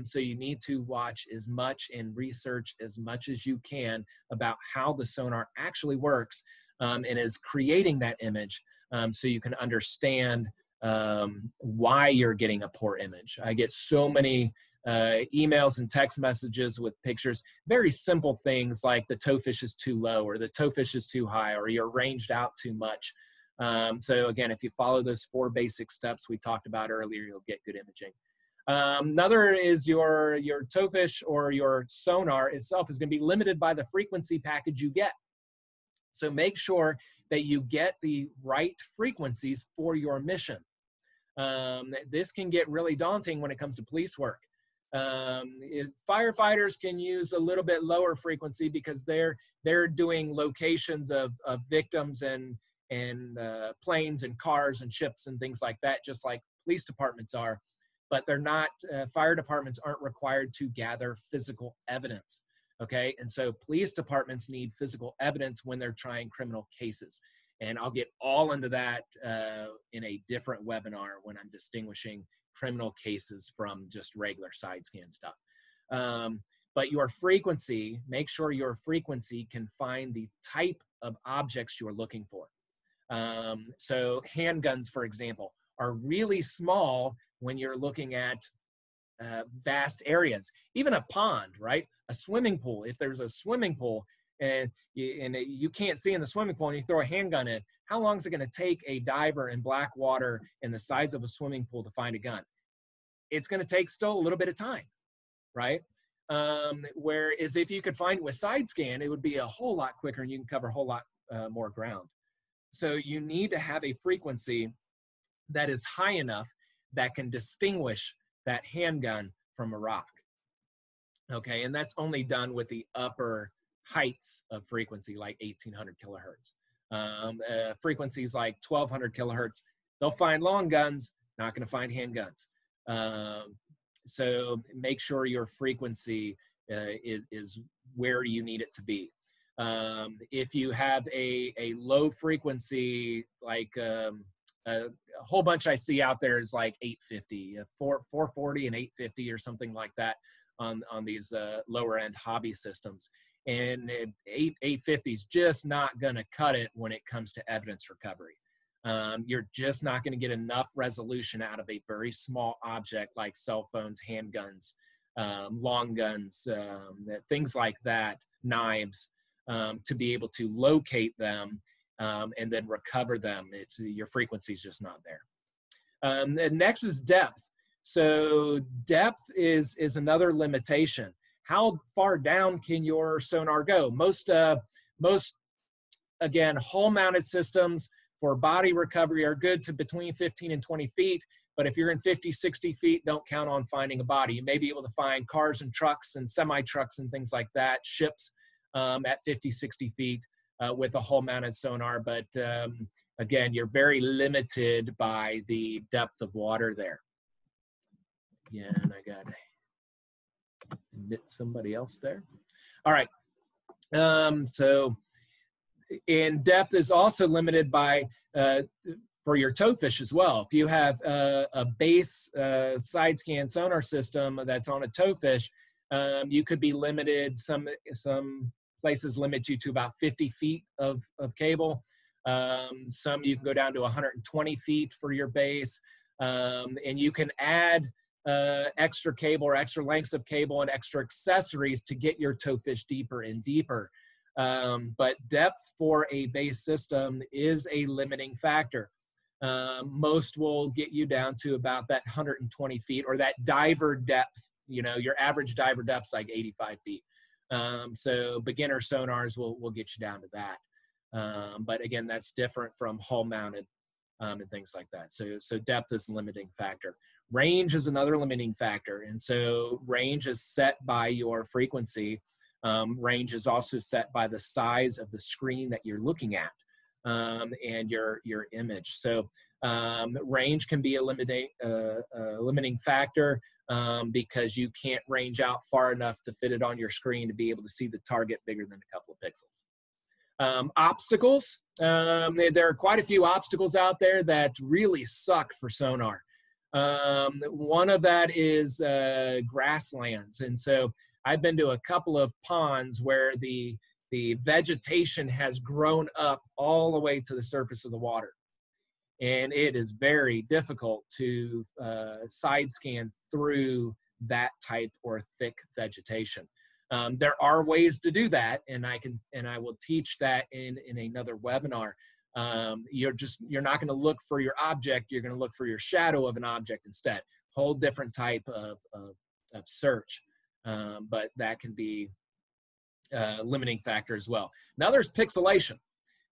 So you need to watch as much and research as much as you can about how the sonar actually works and is creating that image, so you can understand why you're getting a poor image. I get so many emails and text messages with pictures, very simple things like the towfish is too low or the towfish is too high or you're ranged out too much. So again, if you follow those 4 basic steps we talked about earlier, you'll get good imaging. Another is your towfish or your sonar itself is going to be limited by the frequency package you get. So make sure that you get the right frequencies for your mission. This can get really daunting when it comes to police work. Firefighters can use a little bit lower frequency because they're doing locations of victims and planes and cars and ships and things like that, just like police departments are. But they're not, fire departments aren't required to gather physical evidence, okay? And so police departments need physical evidence when they're trying criminal cases. And I'll get all into that in a different webinar when I'm distinguishing criminal cases from just regular side scan stuff. But your frequency, make sure your frequency can find the type of objects you're looking for. So handguns, for example, are really small when you're looking at vast areas. Even a pond, right? A swimming pool, if there's a swimming pool and you can't see in the swimming pool and you throw a handgun in, how long is it going to take a diver in black water in the size of a swimming pool to find a gun? It's going to take still a little bit of time, right? Whereas if you could find it with side scan, it would be a whole lot quicker and you can cover a whole lot more ground. So you need to have a frequency that is high enough that can distinguish that handgun from a rock. Okay, and that's only done with the upper heights of frequency, like 1800 kilohertz. Frequencies like 1200 kilohertz, they'll find long guns, not going to find handguns. So make sure your frequency is where you need it to be. If you have a low frequency, like a whole bunch I see out there is like 850, 440 and 850 or something like that on these lower end hobby systems. And 850 is just not going to cut it when it comes to evidence recovery. You're just not going to get enough resolution out of a very small object like cell phones, handguns, long guns, things like that, knives, to be able to locate them and then recover them. Your frequency is just not there. And next is depth. So depth is another limitation. How far down can your sonar go? Most again, hull-mounted systems for body recovery are good to between 15 and 20 feet. But if you're in 50, 60 feet, don't count on finding a body. You may be able to find cars and trucks and semi-trucks and things like that, ships at 50, 60 feet with a hull-mounted sonar. But again, you're very limited by the depth of water there. Yeah, and I got to admit somebody else there. All right. So in depth is also limited by for your towfish as well. If you have a base side scan sonar system that's on a towfish, you could be limited. Some places limit you to about 50 feet of cable. Some you can go down to 120 feet for your base, and you can add extra cable or extra lengths of cable and extra accessories to get your towfish deeper and deeper. But depth for a base system is a limiting factor. Most will get you down to about that 120 feet, or that diver depth. You know, your average diver depth is like 85 feet. So beginner sonars will get you down to that. But again, that's different from hull mounted and things like that. So depth is a limiting factor. Range is another limiting factor. And so range is set by your frequency. Range is also set by the size of the screen that you're looking at and your image. So range can be a limiting factor because you can't range out far enough to fit it on your screen to be able to see the target bigger than a couple of pixels. Obstacles. There are quite a few obstacles out there that really suck for sonar. One of that is grasslands. And so I've been to a couple of ponds where the vegetation has grown up all the way to the surface of the water. And it is very difficult to side scan through that type or thick vegetation. There are ways to do that, and I will teach that in another webinar. You're not going to look for your object, you're going to look for your shadow of an object instead. Whole different type of search, but that can be a limiting factor as well. Now there's pixelation.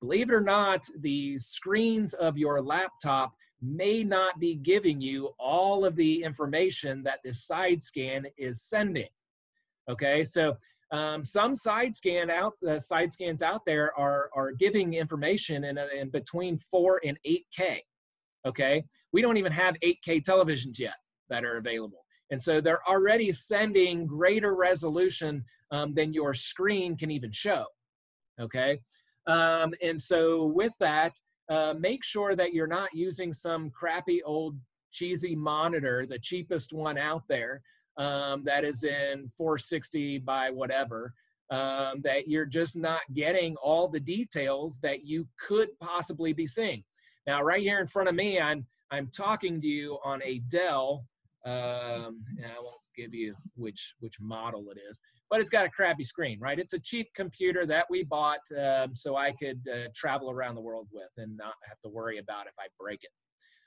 Believe it or not, the screens of your laptop may not be giving you all of the information that this side scan is sending. Okay, so some side scans out there are giving information in between 4 and 8K. Okay, we don't even have 8K televisions yet that are available, and so they're already sending greater resolution than your screen can even show. Okay. And so with that, make sure that you're not using some crappy old cheesy monitor, the cheapest one out there, that is in 460 by whatever, that you're just not getting all the details that you could possibly be seeing. Now, right here in front of me, I'm talking to you on a Dell, and I won't give you which model it is, but it's got a crappy screen, right? It's a cheap computer that we bought so I could travel around the world with and not have to worry about if I break it.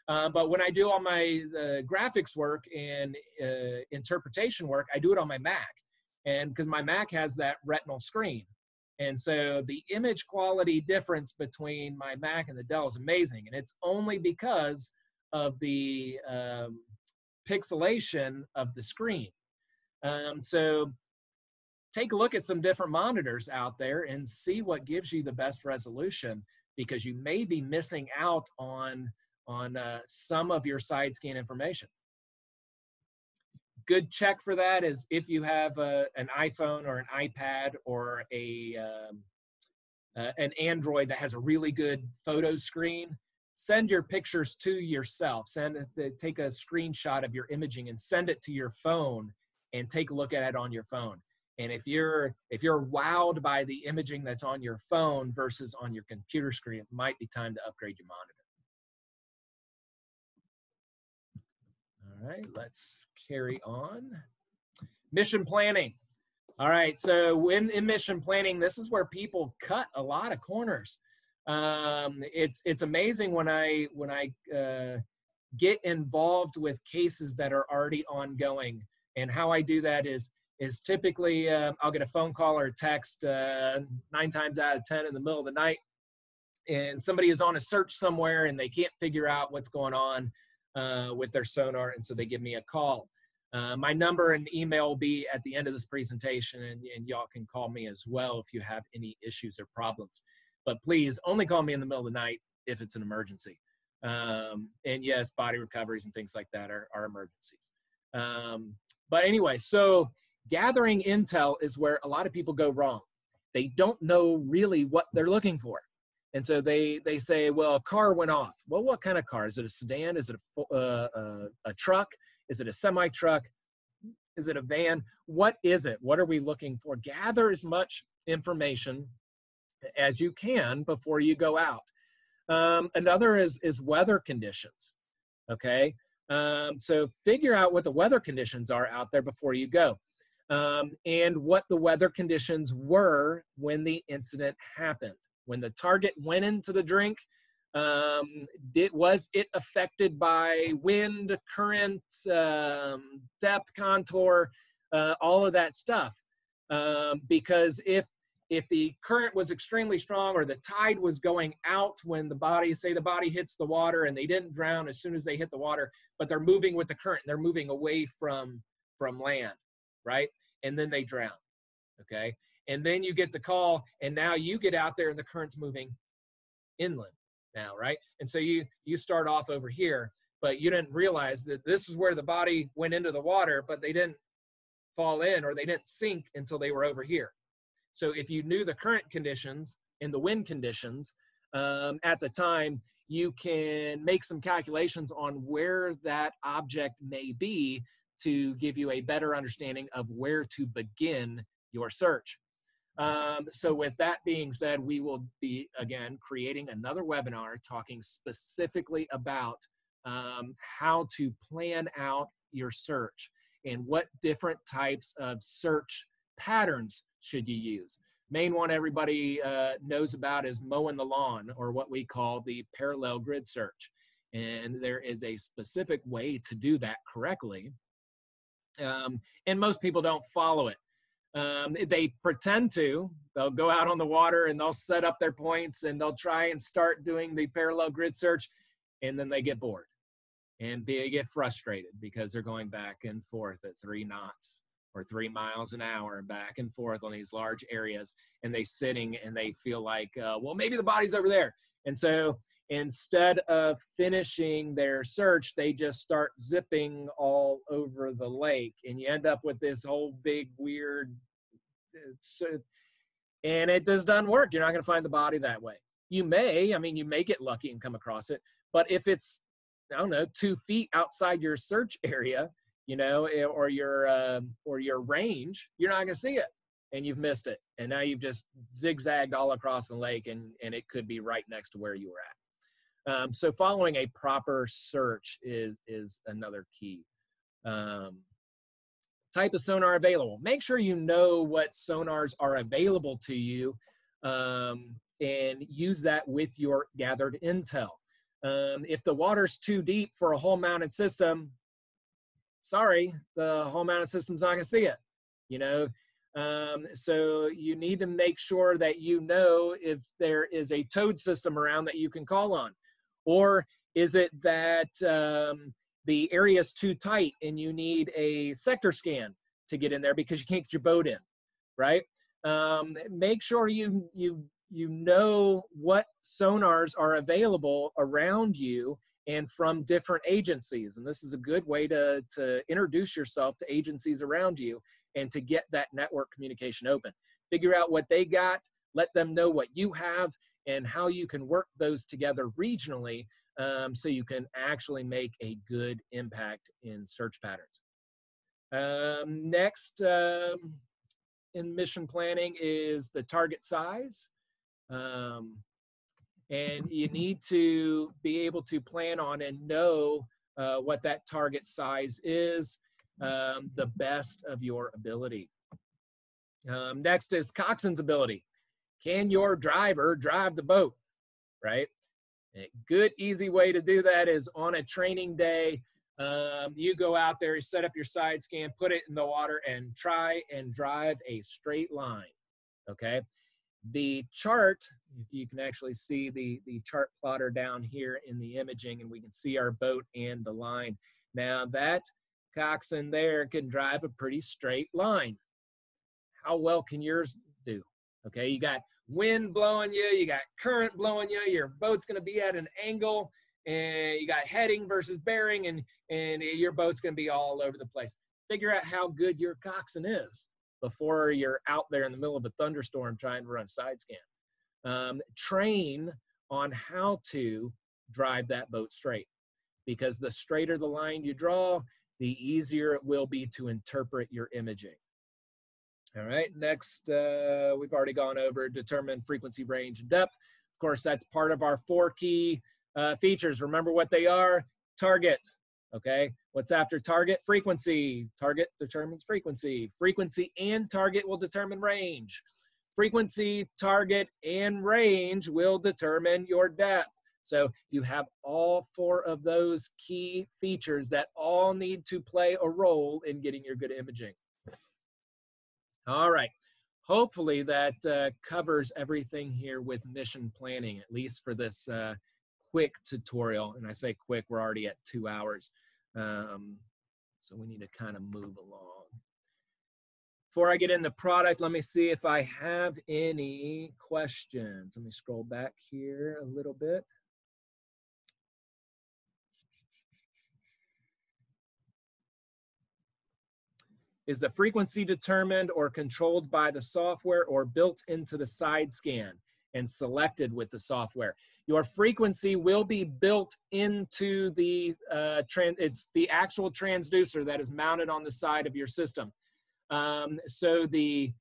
But when I do all my graphics work and interpretation work, I do it on my Mac, and because my Mac has that retinal screen. And so the image quality difference between my Mac and the Dell is amazing, and it's only because of the pixelation of the screen. So take a look at some different monitors out there and see what gives you the best resolution, because you may be missing out on some of your side scan information. Good check for that is if you have an iPhone or an iPad or an Android that has a really good photo screen. Send your pictures to yourself. Take a screenshot of your imaging and send it to your phone and take a look at it on your phone. And if you're wowed by the imaging that's on your phone versus on your computer screen, it might be time to upgrade your monitor. All right, let's carry on. Mission planning. All right, so in mission planning, this is where people cut a lot of corners. It's amazing when I get involved with cases that are already ongoing, and how I do that is typically I'll get a phone call or a text 9 times out of 10 in the middle of the night, and somebody is on a search somewhere and they can't figure out what's going on with their sonar, and so they give me a call. My number and email will be at the end of this presentation, and y'all can call me as well if you have any issues or problems. But please only call me in the middle of the night if it's an emergency. And yes, body recoveries and things like that are emergencies. But anyway, so gathering intel is where a lot of people go wrong. They don't know really what they're looking for. And so they say, well, a car went off. Well, what kind of car? Is it a sedan? Is it a truck? Is it a semi-truck? Is it a van? What is it? What are we looking for? Gather as much information as you can before you go out. Another is weather conditions, okay? So figure out what the weather conditions are out there before you go, and what the weather conditions were when the incident happened. When the target went into the drink, was it affected by wind, current, depth, contour, all of that stuff? Because if the current was extremely strong, or the tide was going out when the body hits the water and they didn't drown as soon as they hit the water, but they're moving with the current, they're moving away from land, right? And then they drown, okay? And then you get the call, and now you get out there and the current's moving inland now, right? And so you start off over here, but you didn't realize that this is where the body went into the water, but they didn't fall in, or they didn't sink until they were over here. So if you knew the current conditions and the wind conditions at the time, you can make some calculations on where that object may be to give you a better understanding of where to begin your search. So with that being said, we will be, again, creating another webinar talking specifically about how to plan out your search and what different types of search patterns should you use. Main one everybody knows about is mowing the lawn, or what we call the parallel grid search. And there is a specific way to do that correctly. And most people don't follow it. They pretend to. They'll go out on the water and they'll set up their points and they'll try and start doing the parallel grid search, and then they get bored and they get frustrated because they're going back and forth at 3 knots or 3 miles an hour back and forth on these large areas, and they sitting and they feel like, well, maybe the body's over there. And so instead of finishing their search, they just start zipping all over the lake, and you end up with this whole big weird, and it just doesn't work. You're not going to find the body that way. You may, I mean, you may get lucky and come across it, but if it's, I don't know, 2 feet outside your search area, you know, or your range, you're not going to see it, and you've missed it. And now you've just zigzagged all across the lake, and it could be right next to where you were at. So following a proper search is another key. Type of sonar available. Make sure you know what sonars are available to you, and use that with your gathered intel. If the water's too deep for a hull mounted system, sorry, the hull mounted system's not going to see it, you know. So you need to make sure that you know if there is a towed system around that you can call on. Or is it that the area is too tight and you need a sector scan to get in there because you can't get your boat in, right? Make sure you know what sonars are available around you and from different agencies. And this is a good way to introduce yourself to agencies around you and to get that network communication open. Figure out what they got, let them know what you have, and how you can work those together regionally, so you can actually make a good impact in search patterns. Next in mission planning is the target size. And you need to be able to plan on and know what that target size is, the best of your ability. Next is coxswain's ability. Can your driver drive the boat, right? A good, easy way to do that is on a training day, you go out there, you set up your side scan, put it in the water, and try and drive a straight line, okay? The chart, if you can actually see the chart plotter down here in the imaging, and we can see our boat and the line. Now that coxswain there can drive a pretty straight line. How well can yours do? Okay, you got wind blowing you, you got current blowing you, your boat's gonna be at an angle, and you got heading versus bearing, and your boat's gonna be all over the place. Figure out how good your coxswain is before you're out there in the middle of a thunderstorm trying to run a side scan. Train on how to drive that boat straight, because the straighter the line you draw, the easier it will be to interpret your imaging. All right, next, we've already gone over determine frequency, range, and depth. Of course, that's part of our 4 key features. Remember what they are? Target, okay? What's after target? Frequency. Target determines frequency. Frequency and target will determine range. Frequency, target, and range will determine your depth. So you have all 4 of those key features that all need to play a role in getting your good imaging. All right, hopefully that covers everything here with mission planning, at least for this quick tutorial. And I say quick, we're already at 2 hours. So we need to kind of move along. Before I get into product, let me see if I have any questions. Let me scroll back here a little bit. Is the frequency determined or controlled by the software or built into the side scan? and selected with the software. Your frequency will be built into the, it's the actual transducer that is mounted on the side of your system. So the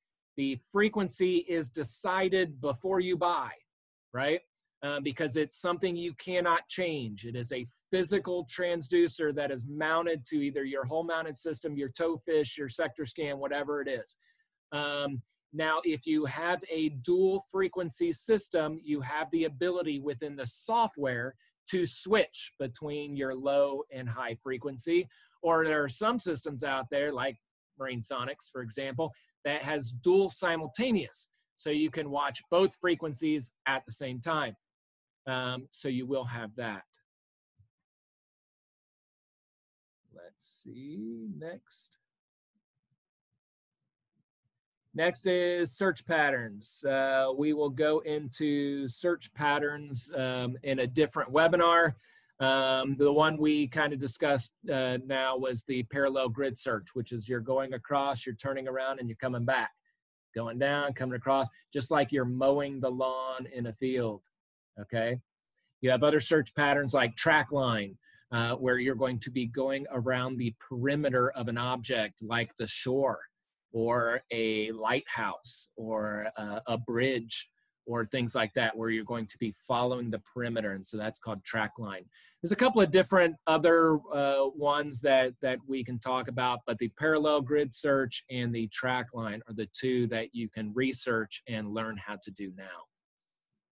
frequency is decided before you buy, right? Because it's something you cannot change. It is a physical transducer that is mounted to either your whole mounted system, your toe fish, your sector scan, whatever it is. Now, if you have a dual frequency system, you have the ability within the software to switch between your low and high frequency. Or there are some systems out there, like Marine Sonics, for example, that has dual simultaneous. So you can watch both frequencies at the same time. So you will have that. Let's see, next. Next is search patterns. We will go into search patterns in a different webinar. The one we kind of discussed now was the parallel grid search, which is you're going across, you're turning around, and you're coming back. Going down, coming across, just like you're mowing the lawn in a field, okay? You have other search patterns like track line, where you're going to be going around the perimeter of an object like the shore or a lighthouse or a bridge or things like that, where you're going to be following the perimeter. And so that's called track line. There's a couple of different other ones that we can talk about, but the parallel grid search and the track line are the two that you can research and learn how to do now.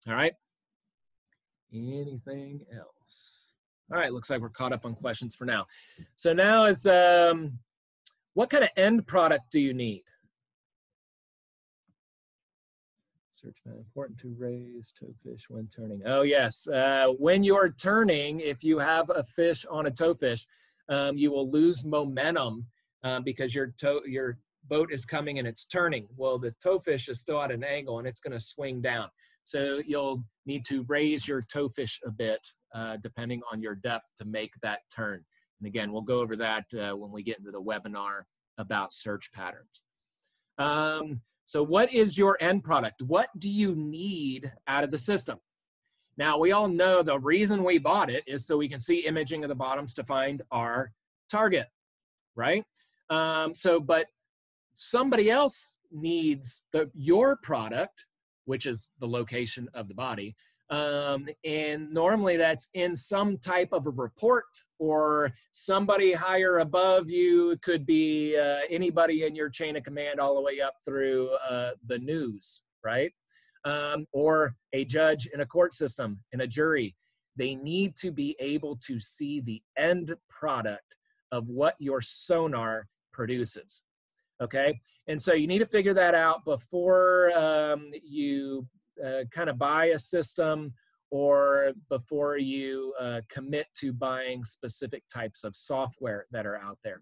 All right. Anything else? All right, looks like we're caught up on questions for now. So now is, what kind of end product do you need? Search man, important to raise toe fish when turning. Oh yes, when you're turning, if you have a fish on a toe fish, you will lose momentum because your boat is coming and it's turning. Well, the toe fish is still at an angle and it's going to swing down. So you'll need to raise your toe fish a bit depending on your depth to make that turn. And again, we'll go over that when we get into the webinar about search patterns. So what is your end product? What do you need out of the system? Now, we all know the reason we bought it is so we can see imaging of the bottoms to find our target, right? But somebody else needs your product, which is the location of the body. And normally that's in some type of a report, or somebody higher above you. It could be anybody in your chain of command all the way up through the news, right? Or a judge in a court system, in a jury. They need to be able to see the end product of what your sonar produces, okay? And so you need to figure that out before you kind of buy a system, or before you commit to buying specific types of software that are out there.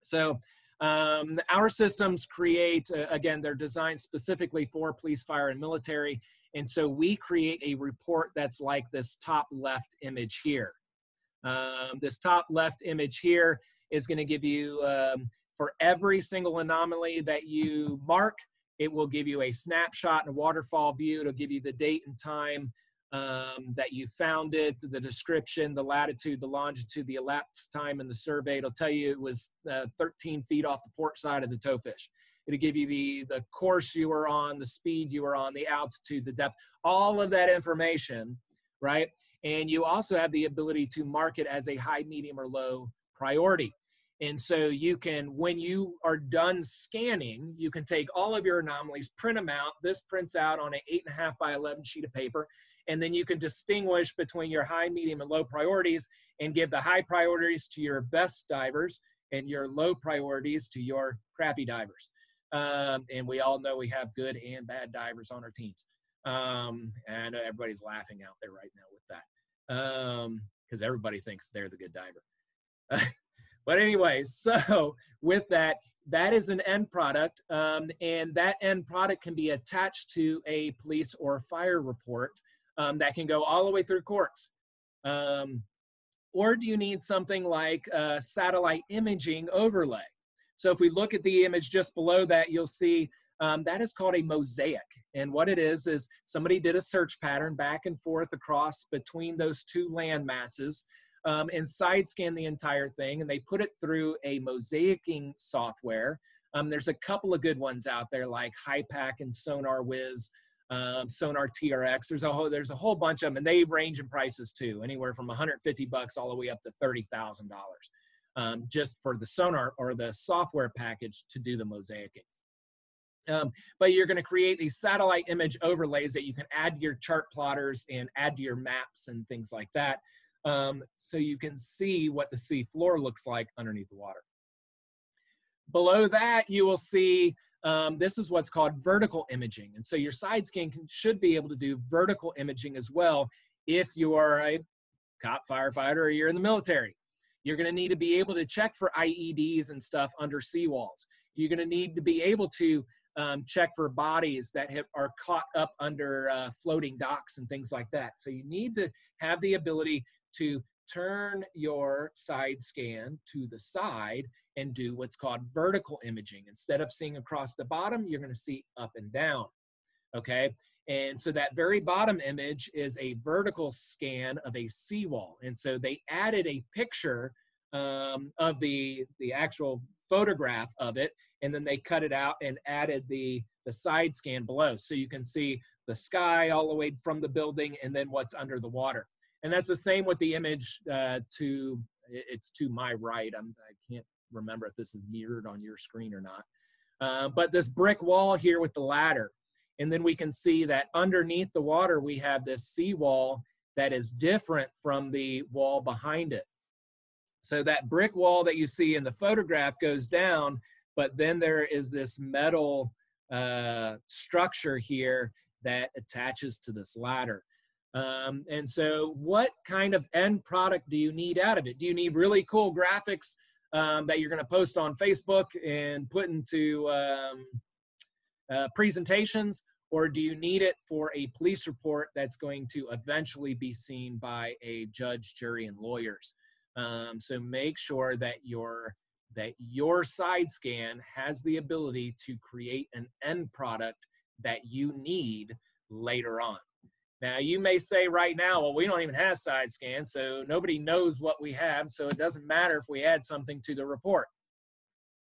So our systems create, again, they're designed specifically for police, fire, and military. And so we create a report that's like this top left image here. This top left image here is going to give you, for every single anomaly that you mark, it will give you a snapshot and a waterfall view. It'll give you the date and time that you found it, the description, the latitude, the longitude, the elapsed time in the survey. It'll tell you it was 13 feet off the port side of the toe fish. It'll give you the course you were on, the speed you were on, the altitude, the depth, all of that information, right? And you also have the ability to mark it as a high, medium, or low priority. And so you can, when you are done scanning, you can take all of your anomalies, print them out. This prints out on an 8.5 by 11 sheet of paper. And then you can distinguish between your high, medium, and low priorities, and give the high priorities to your best divers and your low priorities to your crappy divers. And we all know we have good and bad divers on our teams. And everybody's laughing out there right now with that, because everybody thinks they're the good diver. But anyway, so with that, that is an end product, and that end product can be attached to a police or fire report that can go all the way through courts. Or do you need something like a satellite imaging overlay? So if we look at the image just below that, you'll see that is called a mosaic. And what it is somebody did a search pattern back and forth across between those two land masses, and side scan the entire thing, and they put it through a mosaicing software. There's a couple of good ones out there like HiPack and Sonar Wiz, Sonar TRX. There's a whole bunch of them, and they range in prices too, anywhere from $150 all the way up to $30,000, just for the sonar or the software package to do the mosaicing. But you're going to create these satellite image overlays that you can add to your chart plotters and add to your maps and things like that, so you can see what the sea floor looks like underneath the water. Below that, you will see this is what's called vertical imaging. And so your side scan should be able to do vertical imaging as well if you are a cop, firefighter, or you're in the military. You're going to need to be able to check for IEDs and stuff under seawalls. You're going to need to be able to check for bodies that are caught up under floating docks and things like that. So you need to have the ability to turn your side scan to the side and do what's called vertical imaging. Instead of seeing across the bottom, you're going to see up and down. Okay, and so that very bottom image is a vertical scan of a seawall. And so they added a picture of the actual photograph of it, and then they cut it out and added the side scan below. So you can see the sky all the way from the building and then what's under the water. And that's the same with the image it's to my right. I can't remember if this is mirrored on your screen or not. But this brick wall here with the ladder. And then we can see that underneath the water, we have this seawall that is different from the wall behind it. So that brick wall that you see in the photograph goes down, but then there is this metal structure here that attaches to this ladder. And so what kind of end product do you need out of it? Do you need really cool graphics that you're going to post on Facebook and put into presentations? Or do you need it for a police report that's going to eventually be seen by a judge, jury, and lawyers? So make sure that your side scan has the ability to create an end product that you need later on. Now, you may say right now, well, we don't even have side scans, so nobody knows what we have, so it doesn't matter if we add something to the report.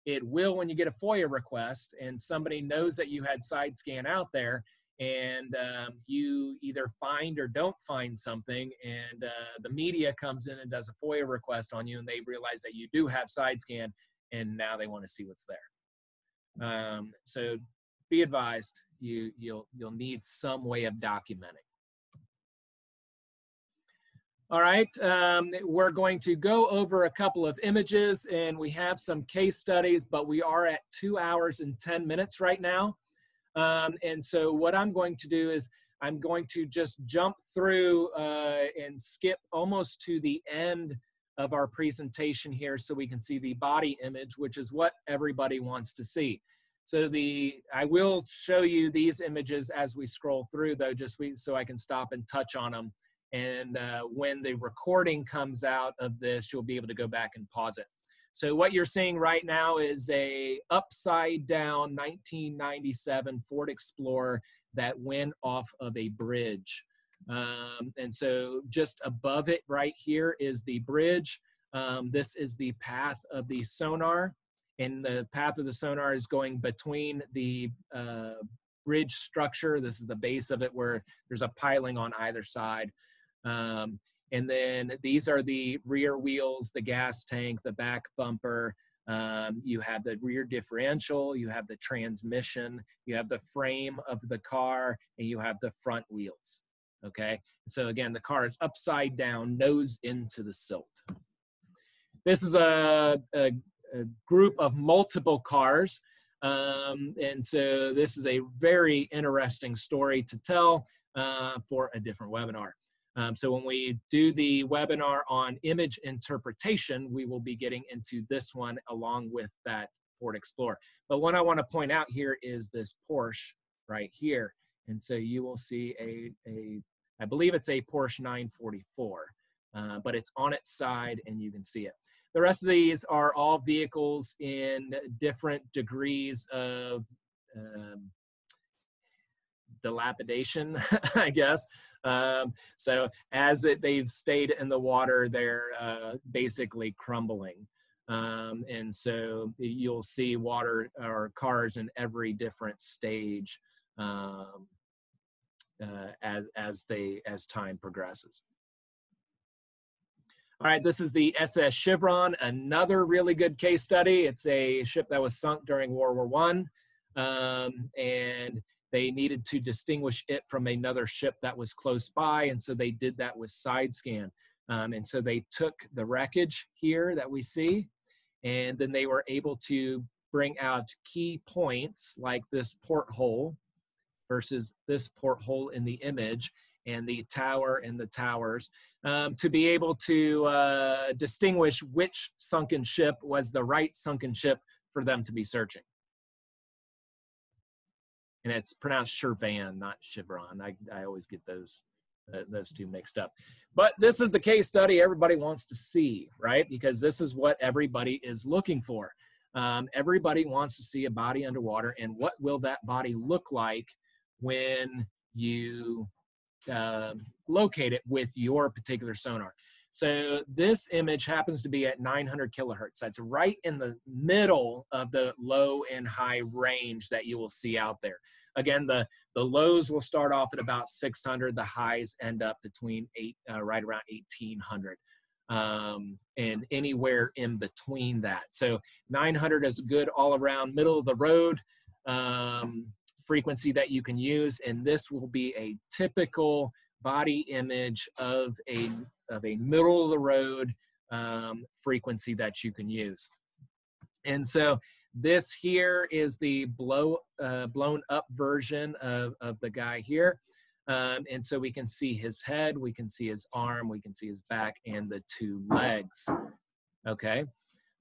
It will when you get a FOIA request and somebody knows that you had side scan out there, and you either find or don't find something, and the media comes in and does a FOIA request on you, and they realize that you do have side scan, and now they want to see what's there. So be advised, you'll need some way of documenting. All right, we're going to go over a couple of images, and we have some case studies, but we are at 2 hours and 10 minutes right now. And so what I'm going to do is I'm going to just jump through and skip almost to the end of our presentation here so we can see the body image, which is what everybody wants to see. So I will show you these images as we scroll through, though, just so I can stop and touch on them. And when the recording comes out of this, you'll be able to go back and pause it. So what you're seeing right now is a upside down 1997 Ford Explorer that went off of a bridge. And so just above it right here is the bridge. This is the path of the sonar. And the path of the sonar is going between the bridge structure. This is the base of it where there's a piling on either side. And then these are the rear wheels, the gas tank, the back bumper. You have the rear differential, you have the transmission, you have the frame of the car, and you have the front wheels. Okay, so again, the car is upside down, nose into the silt. This is a group of multiple cars. And so this is a very interesting story to tell for a different webinar. So when we do the webinar on image interpretation, we will be getting into this one along with that Ford Explorer. But what I want to point out here is this Porsche right here. And so you will see I believe it's a Porsche 944, but it's on its side and you can see it. The rest of these are all vehicles in different degrees of dilapidation, I guess. So as they've stayed in the water, they're basically crumbling. And so you'll see water or cars in every different stage as time progresses. All right, this is the SS Chevron, another really good case study. It's a ship that was sunk during World War I, and they needed to distinguish it from another ship that was close by, and so they did that with side scan. And so they took the wreckage here that we see, and then they were able to bring out key points like this porthole versus this porthole in the image, and the tower and the towers, to be able to distinguish which sunken ship was the right sunken ship for them to be searching. And it's pronounced Chevron, not Chevron. I always get those two mixed up. But this is the case study everybody wants to see, right? Because this is what everybody is looking for. Everybody wants to see a body underwater, and what will that body look like when you locate it with your particular sonar. So this image happens to be at 900 kilohertz. That's right in the middle of the low and high range that you will see out there. Again, the lows will start off at about 600. The highs end up between right around 1800. And anywhere in between that. So 900 is a good all around middle of the road frequency that you can use, and this will be a typical body image of a middle of the road frequency that you can use. And so this here is the blown up version of the guy here. And so we can see his head, we can see his arm, we can see his back, and the two legs. Okay.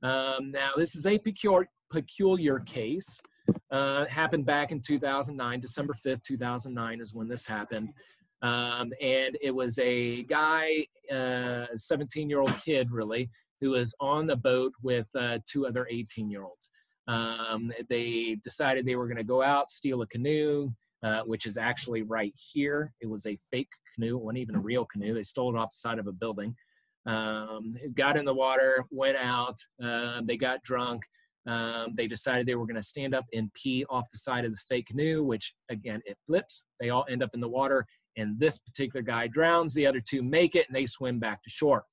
Now this is a peculiar case. Happened back in 2009, December 5th, 2009 is when this happened. And it was a guy, a 17-year-old kid really, who was on the boat with two other 18-year-olds. They decided they were going to go out, steal a canoe, which is actually right here. It was a fake canoe. It wasn't even a real canoe. They stole it off the side of a building. Got in the water, went out, they got drunk. They decided they were going to stand up and pee off the side of this fake canoe, which again, it flips. They all end up in the water, and this particular guy drowns. The other two make it, and they swim back to shore.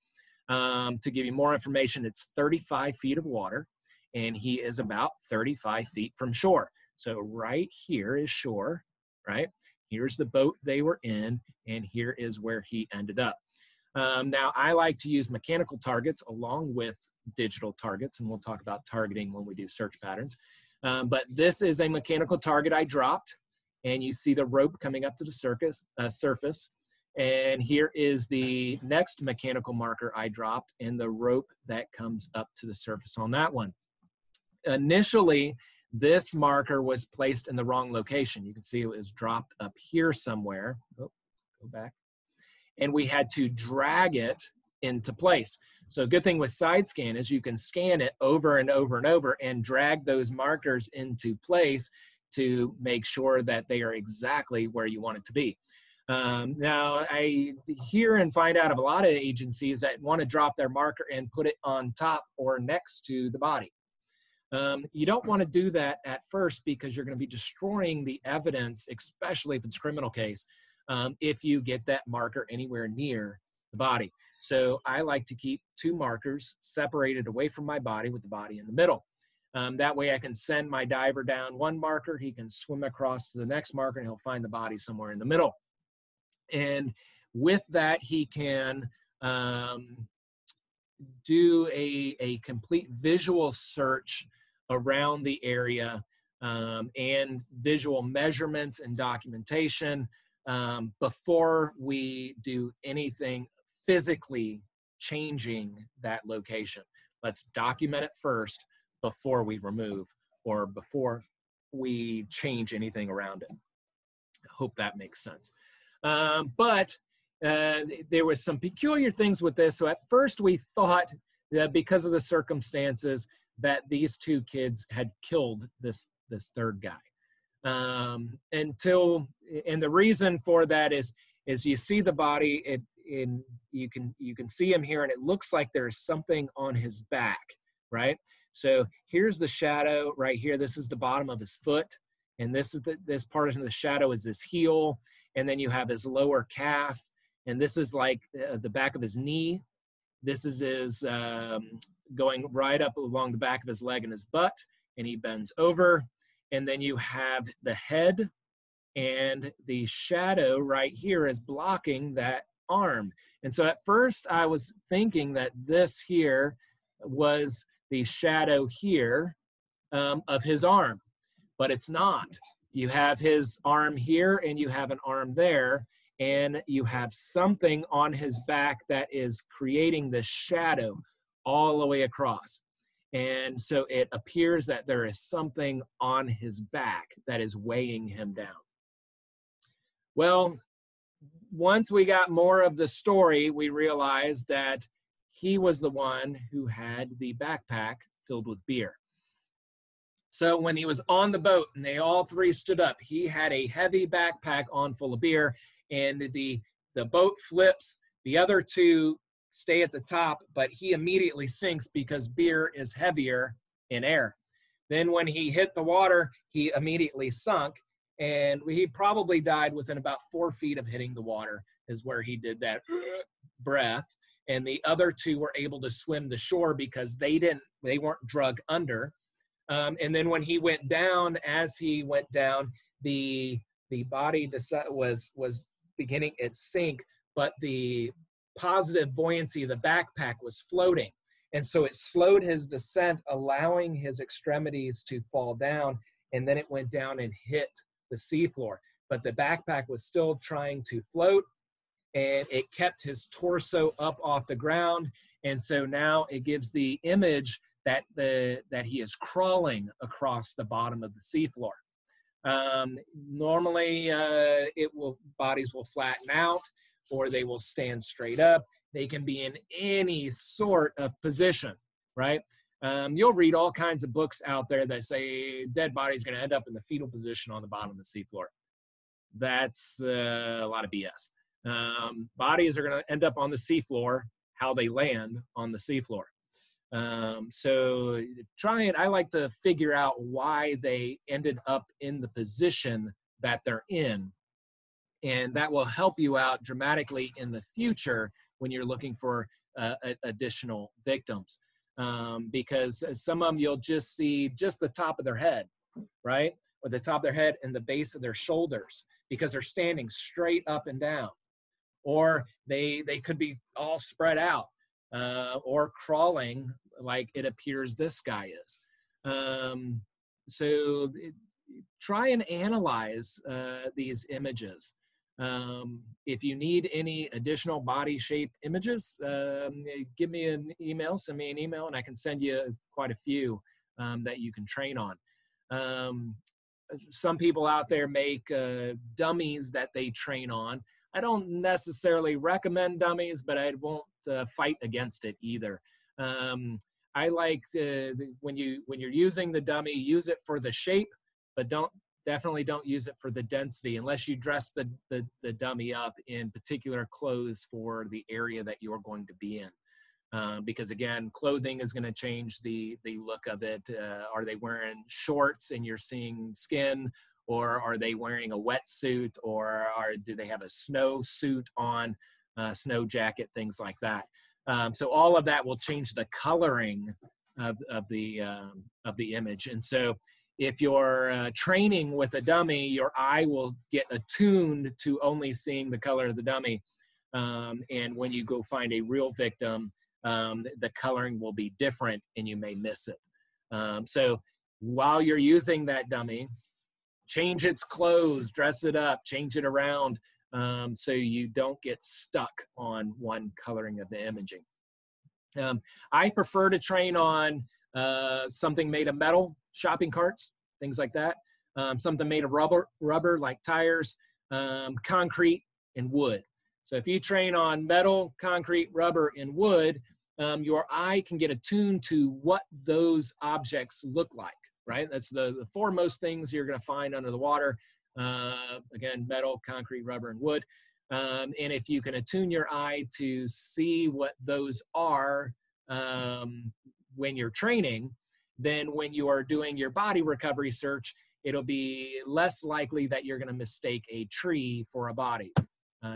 To give you more information, it's 35 feet of water, and he is about 35 feet from shore. So right here is shore, right? Here's the boat they were in, and here is where he ended up. Now, I like to use mechanical targets along with digital targets, and we'll talk about targeting when we do search patterns. But this is a mechanical target I dropped, and you see the rope coming up to the surface. And here is the next mechanical marker I dropped, and the rope that comes up to the surface on that one. Initially, this marker was placed in the wrong location. You can see it was dropped up here somewhere. Oh, go back. And we had to drag it into place. So a good thing with side scan is you can scan it over and over and over and drag those markers into place to make sure that they are exactly where you want it to be. Now, I hear and find out of a lot of agencies that want to drop their marker and put it on top or next to the body. You don't want to do that at first because you're going to be destroying the evidence, especially if it's a criminal case, if you get that marker anywhere near the body. So I like to keep two markers separated away from my body with the body in the middle. That way I can send my diver down one marker, he can swim across to the next marker, and he'll find the body somewhere in the middle. And with that, he can do a complete visual search around the area and visual measurements and documentation before we do anything physically changing that location. Let's document it first before we remove or before we change anything around it. I hope that makes sense. But there was some peculiar things with this. So at first we thought that because of the circumstances that these two kids had killed this third guy. until, and the reason for that is you see the body, you can see him here, and it looks like there's something on his back, right? So here's the shadow right here. This is the bottom of his foot, and this part of the shadow is his heel, and then you have his lower calf, and this is like the back of his knee. This is his going right up along the back of his leg and his butt, and he bends over. And then you have the head, and the shadow right here is blocking that arm. And so at first I was thinking that this here was the shadow here of his arm, but it's not. You have his arm here, and you have an arm there, and you have something on his back that is creating this shadow all the way across. And so it appears that there is something on his back that is weighing him down. Well, once we got more of the story, we realized that he was the one who had the backpack filled with beer. So when he was on the boat and they all three stood up, he had a heavy backpack on full of beer, and the boat flips. The other two stay at the top, but he immediately sinks because beer is heavier in air. Then when he hit the water, he immediately sunk, and he probably died within about 4 feet of hitting the water is where he did that breath. And the other two were able to swim to shore because they weren't drug under. And then when he went down, as he went down, the body was beginning its sink, but the positive buoyancy of the backpack was floating. And so it slowed his descent, allowing his extremities to fall down. And then it went down and hit the seafloor. But the backpack was still trying to float, and it kept his torso up off the ground. And so now it gives the image that he is crawling across the bottom of the seafloor. Normally, bodies will flatten out, or they will stand straight up. They can be in any sort of position, right? You'll read all kinds of books out there that say dead body's going to end up in the fetal position on the bottom of the seafloor. That's a lot of BS. Bodies are going to end up on the seafloor how they land on the seafloor. So I like to figure out why they ended up in the position that they're in. And that will help you out dramatically in the future when you're looking for additional victims. Because some of them you'll just see just the top of their head, right? Or the top of their head and the base of their shoulders, because they're standing straight up and down. Or they could be all spread out, or crawling like it appears this guy is. So try and analyze these images. If you need any additional body-shaped images, give me an email, send me an email, and I can send you quite a few that you can train on. Some people out there make dummies that they train on. I don't necessarily recommend dummies, but I won't fight against it either. I like when you're using the dummy, use it for the shape, but definitely don't use it for the density unless you dress the dummy up in particular clothes for the area that you're going to be in. Because again, clothing is going to change the look of it. Are they wearing shorts and you're seeing skin? Or are they wearing a wetsuit? Or do they have a snow suit on, snow jacket, things like that? So all of that will change the coloring of the image. And so if you're training with a dummy, your eye will get attuned to only seeing the color of the dummy. And when you go find a real victim, the coloring will be different and you may miss it. So while you're using that dummy, change its clothes, dress it up, change it around, so you don't get stuck on one coloring of the imaging. I prefer to train on something made of metal, shopping carts, things like that. Something made of rubber like tires, concrete, and wood. So if you train on metal, concrete, rubber, and wood, your eye can get attuned to what those objects look like, right? That's the foremost things you're going to find under the water. Again, metal, concrete, rubber, and wood. And if you can attune your eye to see what those are when you're training, then when you are doing your body recovery search, it'll be less likely that you're going to mistake a tree for a body,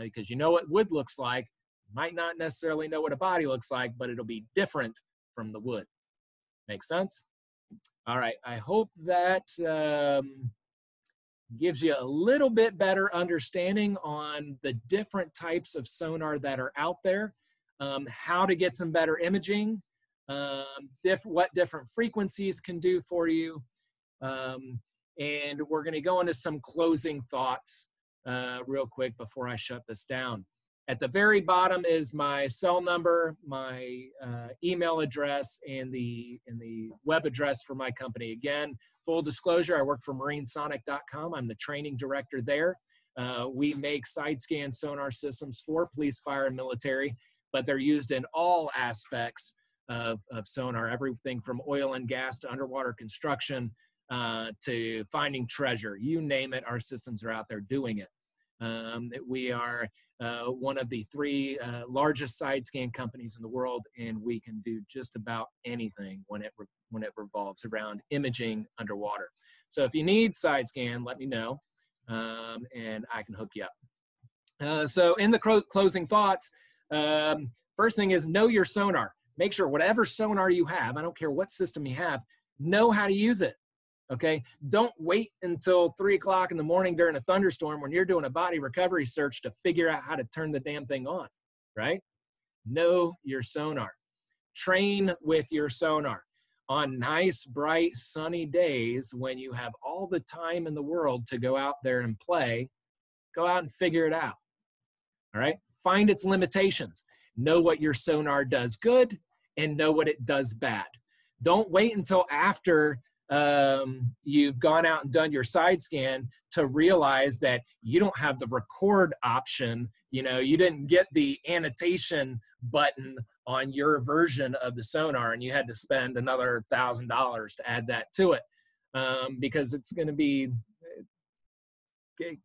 because you know what wood looks like. Might not necessarily know what a body looks like, but it'll be different from the wood. Make sense? All right, I hope that gives you a little bit better understanding on the different types of sonar that are out there, how to get some better imaging, what different frequencies can do for you. And we're going to go into some closing thoughts real quick before I shut this down. At the very bottom is my cell number, my email address, and the web address for my company. Again, full disclosure, I work for marinesonic.com. I'm the training director there. We make side scan sonar systems for police, fire, and military, but they're used in all aspects of sonar, everything from oil and gas to underwater construction to finding treasure. You name it, our systems are out there doing it. We are one of the 3 largest side scan companies in the world, and we can do just about anything when it revolves around imaging underwater. So if you need side scan, let me know, and I can hook you up. So in the closing thoughts, first thing is know your sonar. Make sure whatever sonar you have, I don't care what system you have, know how to use it. Okay, don't wait until 3 o'clock in the morning during a thunderstorm when you're doing a body recovery search to figure out how to turn the damn thing on, right? Know your sonar. Train with your sonar. On nice, bright, sunny days when you have all the time in the world to go out there and play, go out and figure it out, all right? Find its limitations. Know what your sonar does good and know what it does bad. Don't wait until after you've gone out and done your side scan to realize that you don't have the record option. You know, you didn't get the annotation button on your version of the sonar, and you had to spend another $1,000 to add that to it, because it's going to be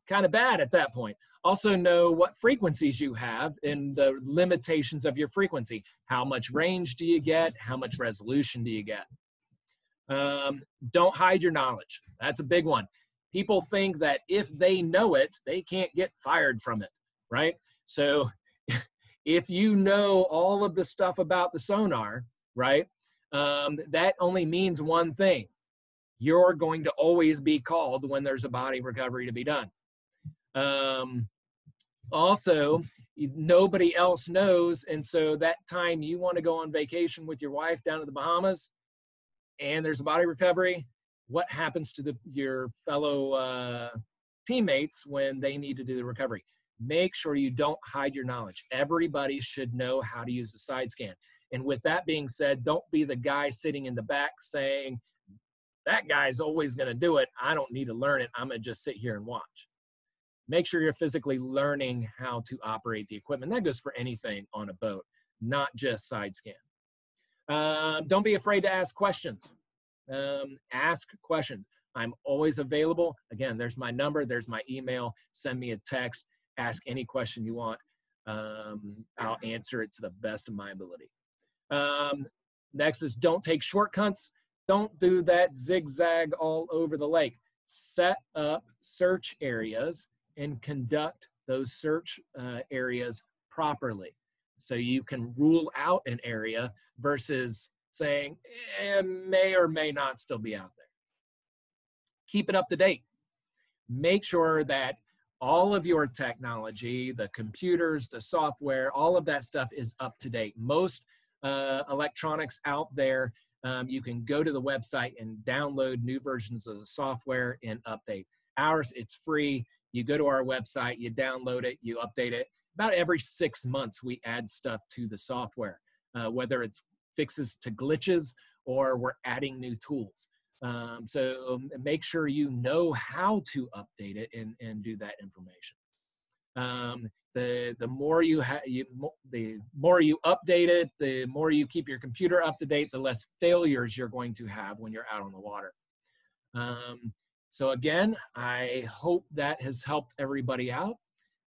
kind of bad at that point. Also know what frequencies you have and the limitations of your frequency. How much range do you get? How much resolution do you get? Don't hide your knowledge. That's a big one. People think that if they know it, they can't get fired from it, right? So if you know all of the stuff about the sonar, right, that only means one thing. You're going to always be called when there's a body recovery to be done. Also, nobody else knows, and so that time you want to go on vacation with your wife down to the Bahamas, and there's a body recovery, what happens to your fellow teammates when they need to do the recovery? Make sure you don't hide your knowledge. Everybody should know how to use the side scan. And with that being said, don't be the guy sitting in the back saying, that guy's always going to do it. I don't need to learn it. I'm going to just sit here and watch. Make sure you're physically learning how to operate the equipment. That goes for anything on a boat, not just side scan. Don't be afraid to ask questions. Ask questions. I'm always available. Again, there's my number, there's my email. Send me a text. Ask any question you want. I'll answer it to the best of my ability. Next is don't take shortcuts. Don't do that zigzag all over the lake. Set up search areas and conduct those search areas properly, so you can rule out an area versus saying it may or may not still be out there. Keep it up to date. Make sure that all of your technology, the computers, the software, all of that stuff is up to date. Most electronics out there, you can go to the website and download new versions of the software and update. Ours, it's free. You go to our website, you download it, you update it. About every 6 months, we add stuff to the software, whether it's fixes to glitches or we're adding new tools. So make sure you know how to update it and do that information. The more you the more you update it, the more you keep your computer up to date, the less failures you're going to have when you're out on the water. So again, I hope that has helped everybody out.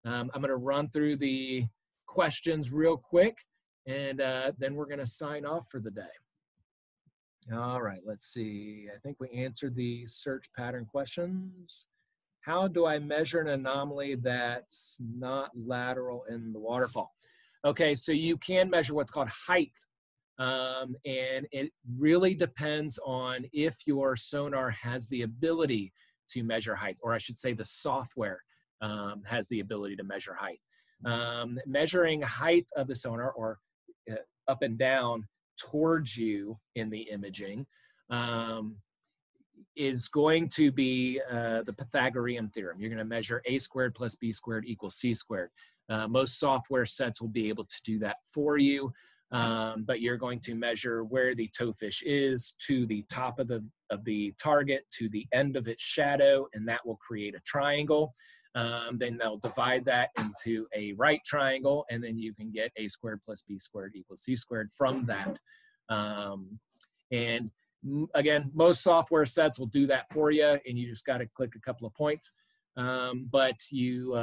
I'm going to run through the questions real quick, and then we're going to sign off for the day. All right, let's see. I think we answered the search pattern questions. How do I measure an anomaly that's not lateral in the waterfall? Okay, so you can measure what's called height. And it really depends on if your sonar has the ability to measure height, or I should say the software has the ability to measure height. Measuring height of the sonar, or up and down towards you in the imaging, is going to be the Pythagorean theorem. You're going to measure a squared plus b squared equals c squared. Most software sets will be able to do that for you, but you're going to measure where the towfish is to the top of the target, to the end of its shadow, and that will create a triangle. Then they'll divide that into a right triangle, and then you can get a squared plus b squared equals c squared from that. And again, most software sets will do that for you, and you just got to click a couple of points. But you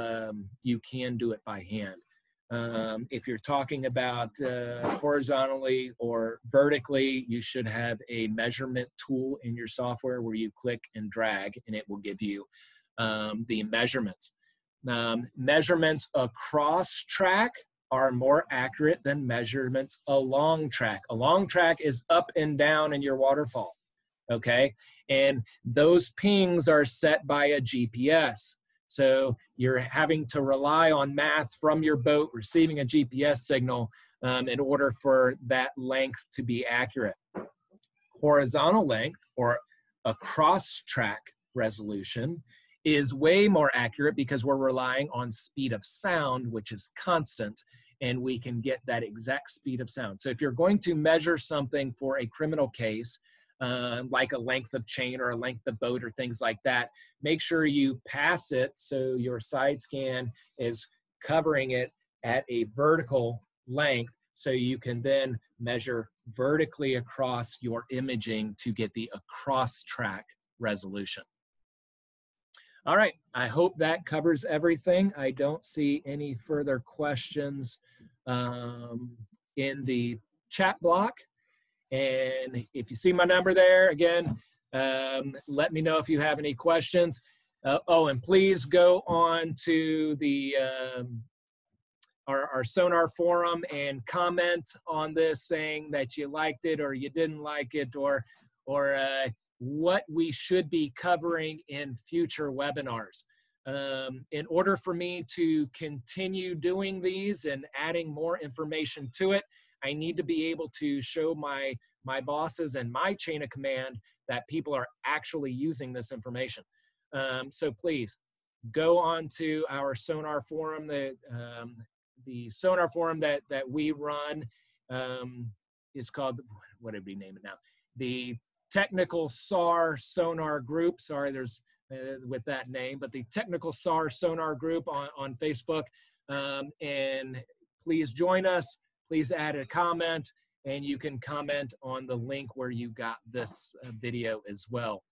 can do it by hand. If you're talking about horizontally or vertically, you should have a measurement tool in your software where you click and drag, and it will give you the measurements. Measurements across track are more accurate than measurements along track. Along track is up and down in your waterfall, okay? And those pings are set by a GPS. So you're having to rely on math from your boat receiving a GPS signal in order for that length to be accurate. Horizontal length, or across track resolution, is way more accurate because we're relying on speed of sound, which is constant, and we can get that exact speed of sound. So if you're going to measure something for a criminal case, like a length of chain or a length of boat or things like that, make sure you pass it so your side scan is covering it at a vertical length, so you can then measure vertically across your imaging to get the across track resolution. All right, I hope that covers everything. I don't see any further questions in the chat block. And if you see my number there, again, let me know if you have any questions. Oh, and please go on to the our Sonar forum and comment on this, saying that you liked it or you didn't like it, or what we should be covering in future webinars. In order for me to continue doing these and adding more information to it, I need to be able to show my bosses and my chain of command that people are actually using this information. So please go on to our Sonar forum. The Sonar forum that we run is called, what did we name it now? The Technical SAR Sonar Group. Sorry, there's with that name, but the Technical SAR Sonar Group on Facebook. And please join us. Please add a comment, and you can comment on the link where you got this video as well.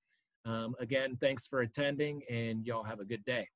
Again, thanks for attending, and y'all have a good day.